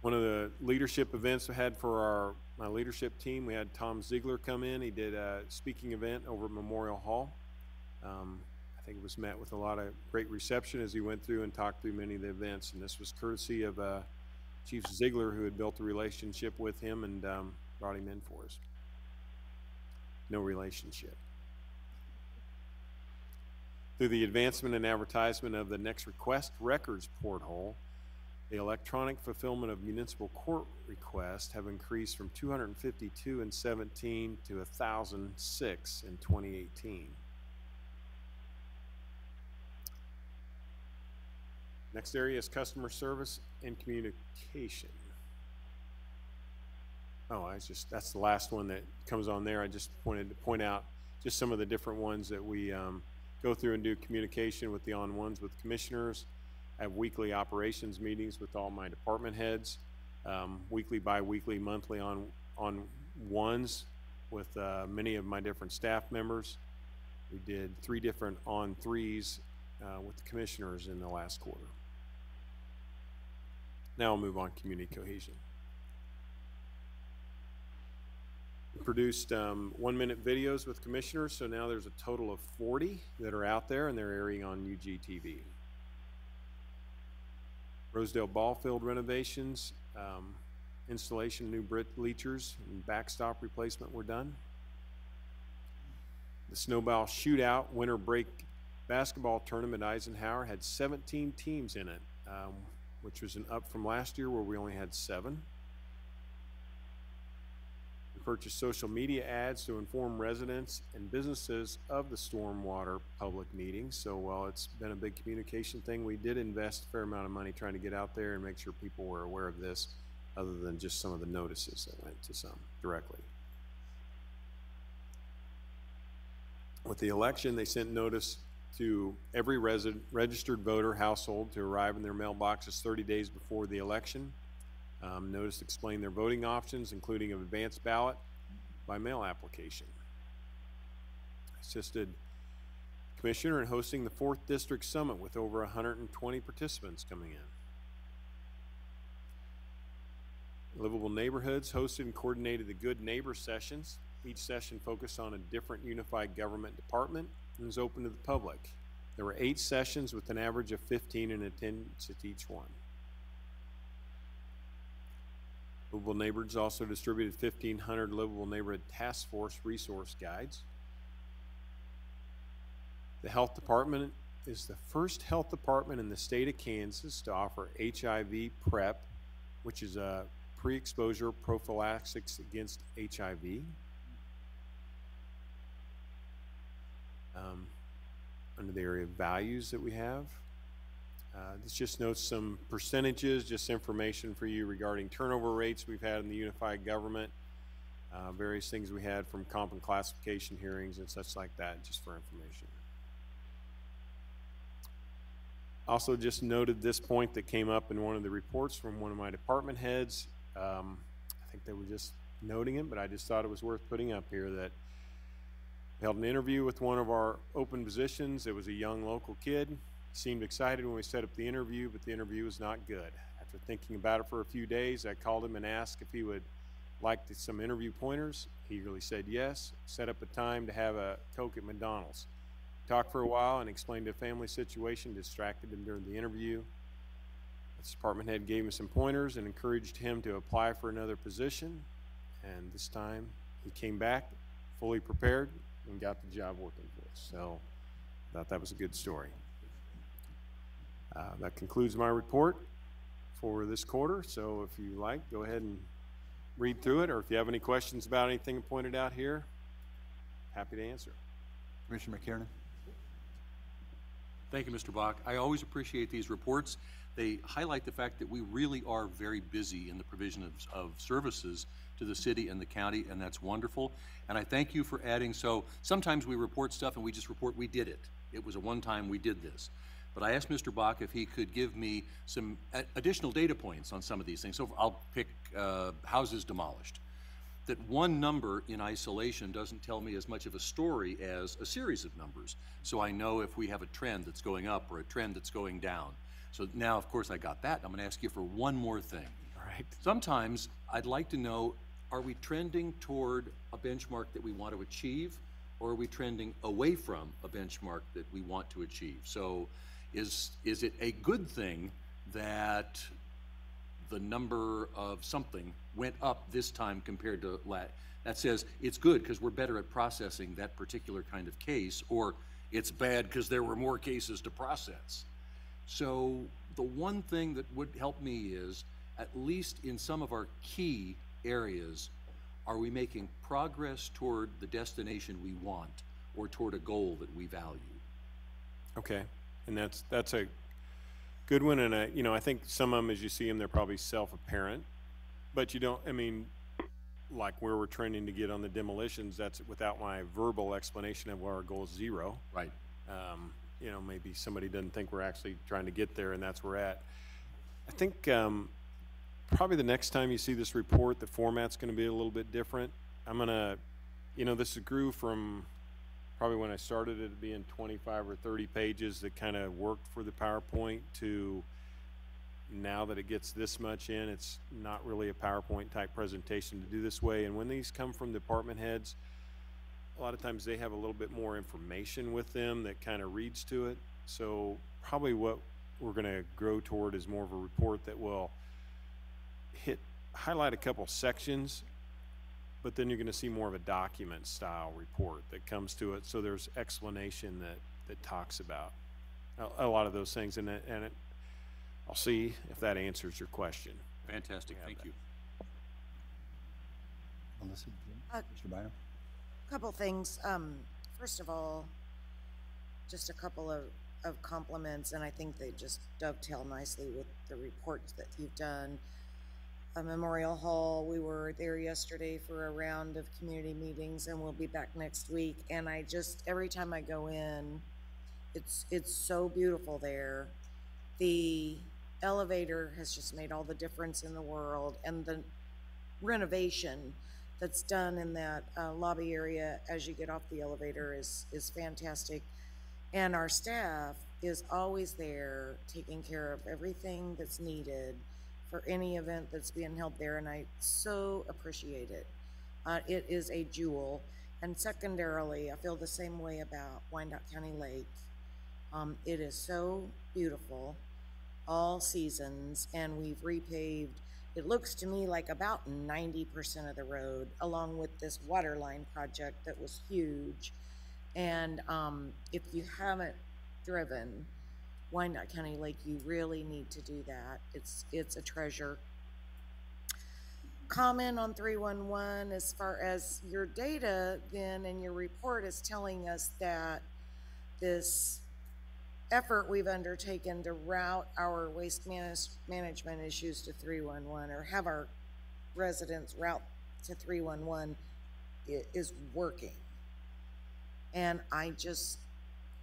One of the leadership events we had for my leadership team, we had Tom Ziegler come in. He did a speaking event over at Memorial Hall. I think it was met with a lot of great reception as he went through and talked through many of the events. And this was courtesy of Chief Ziegler, who had built a relationship with him and brought him in for us. No relationship. Through the advancement and advertisement of the Next Request Records portal, the electronic fulfillment of municipal court requests have increased from 252 in 17 to 1,006 in 2018. Next area is customer service and communication. Oh, that's the last one that comes on there. I just wanted to point out just some of the different ones that we go through and do communication with the on-ones with commissioners. I have weekly operations meetings with all my department heads, weekly, bi-weekly, monthly on ones with many of my different staff members. We did 3 different on-threes with the commissioners in the last quarter. Now I'll move on to community cohesion. We produced 1-minute videos with commissioners, so now there's a total of 40 that are out there and they're airing on UGTV. Rosedale ball field renovations, installation of new bleachers and backstop replacement were done. The Snowball Shootout Winter Break Basketball Tournament at Eisenhower had 17 teams in it, which was an up from last year where we only had 7. We purchased social media ads to inform residents and businesses of the stormwater public meetings. So while it's been a big communication thing, we did invest a fair amount of money trying to get out there and make sure people were aware of this, other than just some of the notices that went to some directly. With the election, they sent notice to every registered voter household to arrive in their mailboxes 30 days before the election. Notice explained their voting options, including an advanced ballot by mail application. Assisted Commissioner in hosting the 4th District Summit with over 120 participants coming in. Livable Neighborhoods hosted and coordinated the Good Neighbor Sessions. Each session focused on a different unified government department and was open to the public. There were 8 sessions with an average of 15 in attendance at each one. Livable Neighborhoods also distributed 1,500 Livable Neighborhood Task Force resource guides. The Health Department is the first health department in the state of Kansas to offer HIV PrEP, which is a pre-exposure prophylaxis against HIV. Under the area of values that we have. This just notes some percentages, just information for you regarding turnover rates we've had in the unified government, various things we had from comp and classification hearings and such like that, just for information. Also just noted this point that came up in one of the reports from one of my department heads. I think they were just noting it, but I just thought it was worth putting up here that we held an interview with one of our open positions. It was a young local kid. He seemed excited when we set up the interview, but the interview was not good. After thinking about it for a few days, I called him and asked if he would like some interview pointers. He eagerly said yes, set up a time to have a Coke at McDonald's. Talked for a while and explained a family situation, distracted him during the interview. The department head gave him some pointers and encouraged him to apply for another position. And this time he came back fully prepared and got the job working for us. So I thought that was a good story. That concludes my report for this quarter. So if you like, go ahead and read through it, or if you have any questions about anything pointed out here, happy to answer. Commissioner McKiernan. Thank you, Mr. Bach. I always appreciate these reports. They highlight the fact that we really are very busy in the provision of services to the city and the county, and that's wonderful. And I thank you for adding, so sometimes we report stuff and we just report we did it. It was a one-time we did this. But I asked Mr. Bach if he could give me some additional data points on some of these things. So I'll pick houses demolished. That one number in isolation doesn't tell me as much of a story as a series of numbers. So I know if we have a trend that's going up or a trend that's going down. So now, of course, I got that. I'm going to ask you for one more thing. All right. Sometimes I'd like to know, are we trending toward a benchmark that we want to achieve, or are we trending away from a benchmark that we want to achieve? So is it a good thing that the number of something went up this time compared to that says it's good because we're better at processing that particular kind of case, or it's bad because there were more cases to process? So the one thing that would help me is, at least in some of our key areas, are we making progress toward the destination we want or toward a goal that we value? Okay, and that's a good one, and I think some of them, as you see them, they're probably self-apparent, but you don't, I mean, like where we're trending to get on the demolitions, that's without my verbal explanation of where our goal is 0. Right. Maybe somebody doesn't think we're actually trying to get there, and that's where we're at. I think probably the next time you see this report, the format's going to be a little bit different. I'm going to, this grew from probably when I started it being 25 or 30 pages that kind of worked for the PowerPoint, to now that it gets this much in, it's not really a PowerPoint type presentation to do this way. And when these come from department heads, a lot of times they have a little bit more information with them that kind of reads to it. So probably what we're going to grow toward is more of a report that will highlight a couple sections, but then you're going to see more of a document style report that comes to it. So there's explanation that talks about a lot of those things, and I'll see if that answers your question. Fantastic, thank you. Melissa, Mr. Bynum? A couple things. First of all, just a couple of compliments, and I think they just dovetail nicely with the reports that you've done. Memorial Hall, we were there yesterday for a round of community meetings, and we'll be back next week. And every time I go in, it's so beautiful there. The elevator has just made all the difference in the world, and the renovation that's done in that lobby area as you get off the elevator is fantastic. And our staff is always there taking care of everything that's needed for any event that's being held there, and I so appreciate it. It is a jewel. And secondarily, I feel the same way about Wyandotte County Lake. It is so beautiful all seasons, and we've repaved, it looks to me like about 90% of the road, along with this water line project that was huge. And if you haven't driven Wyandotte County Lake, you really need to do that. It's a treasure. Comment on 311, as far as your data then and your report is telling us that this effort we've undertaken to route our waste management issues to 311, or have our residents route to 311, is working. And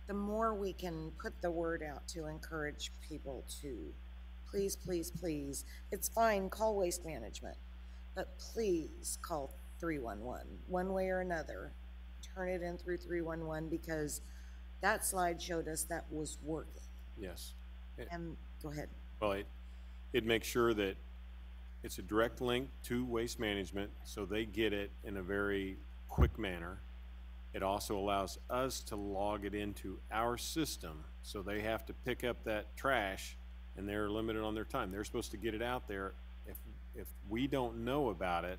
the more we can put the word out to encourage people to please, please, please, it's fine, call waste management, but please call 311 one way or another. Turn it in through 311, because that slide showed us that was working. Yes. And go ahead. Well, it makes sure that it's a direct link to waste management, so they get it in a very quick manner. It also allows us to log it into our system, so they have to pick up that trash, and they're limited on their time. They're supposed to get it out there. If we don't know about it,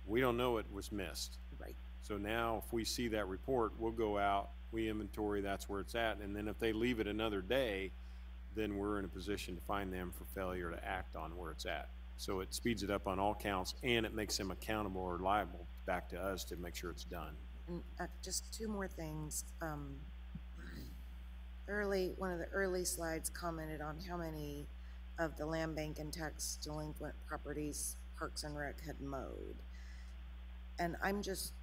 we don't know it was missed. Right. So now if we see that report, we'll go out, we inventory, that's where it's at, and then if they leave it another day, then we're in a position to find them for failure to act on where it's at. So it speeds it up on all counts, and it makes them accountable or liable back to us to make sure it's done. And just two more things. One of the early slides commented on how many of the land bank and tax delinquent properties Parks and Rec had mowed. And I'm just,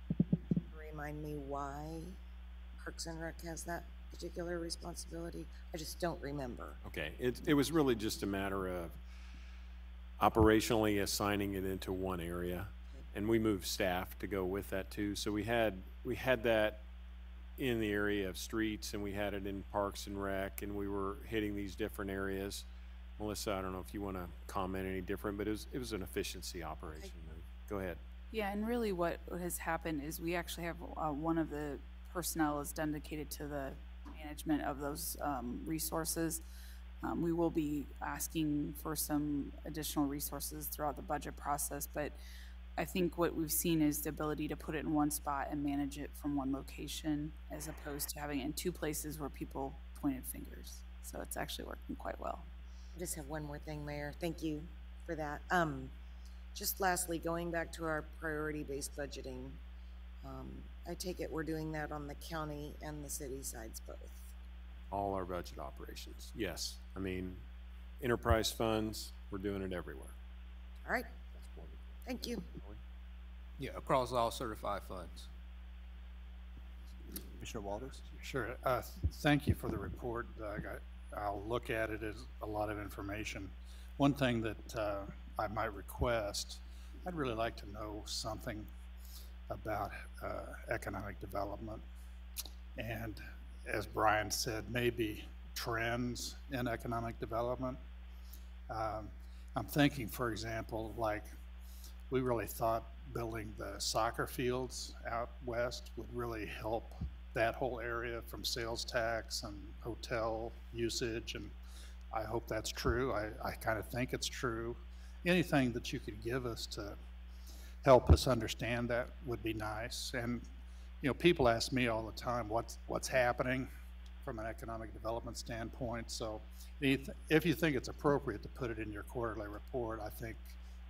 remind me why Parks and Rec has that particular responsibility? I just don't remember. Okay, it was really just a matter of operationally assigning it into one area, and we moved staff to go with that too. So we had that in the area of streets, and we had it in Parks and Rec, and we were hitting these different areas. Melissa, I don't know if you want to comment any different, but it was an efficiency operation. Go ahead. Yeah, and really what has happened is we actually have one of the personnel is dedicated to the management of those resources. We will be asking for some additional resources throughout the budget process, but I think what we've seen is the ability to put it in one spot and manage it from one location, as opposed to having it in two places where people pointed fingers. So it's actually working quite well. I just have one more thing, Mayor. Thank you for that. Just lastly, going back to our priority-based budgeting, I take it we're doing that on the county and the city sides both. All our budget operations, yes. I mean, enterprise funds, we're doing it everywhere. All right. Thank you. Yeah, across all certified funds. Commissioner Walters? Sure. Thank you for the report, Doug. I'll look at it as a lot of information. One thing that I might request, I'd really like to know something about economic development, and as Brian said, maybe trends in economic development. I'm thinking, for example, like we really thought building the soccer fields out west would really help that whole area from sales tax and hotel usage, and I hope that's true. I kind of think it's true. Anything that you could give us to help us understand that would be nice. And you know, people ask me all the time what's happening from an economic development standpoint. So if you think it's appropriate to put it in your quarterly report, I think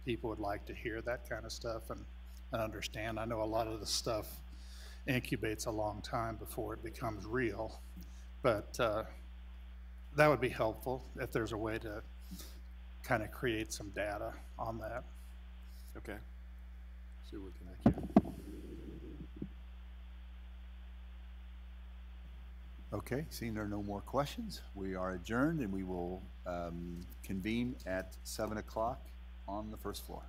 people would like to hear that kind of stuff and understand. I know a lot of the stuff incubates a long time before it becomes real, but that would be helpful if there's a way to kind of create some data on that. Okay. See what we can do. Okay, seeing there are no more questions, we are adjourned, and we will convene at 7 o'clock on the first floor.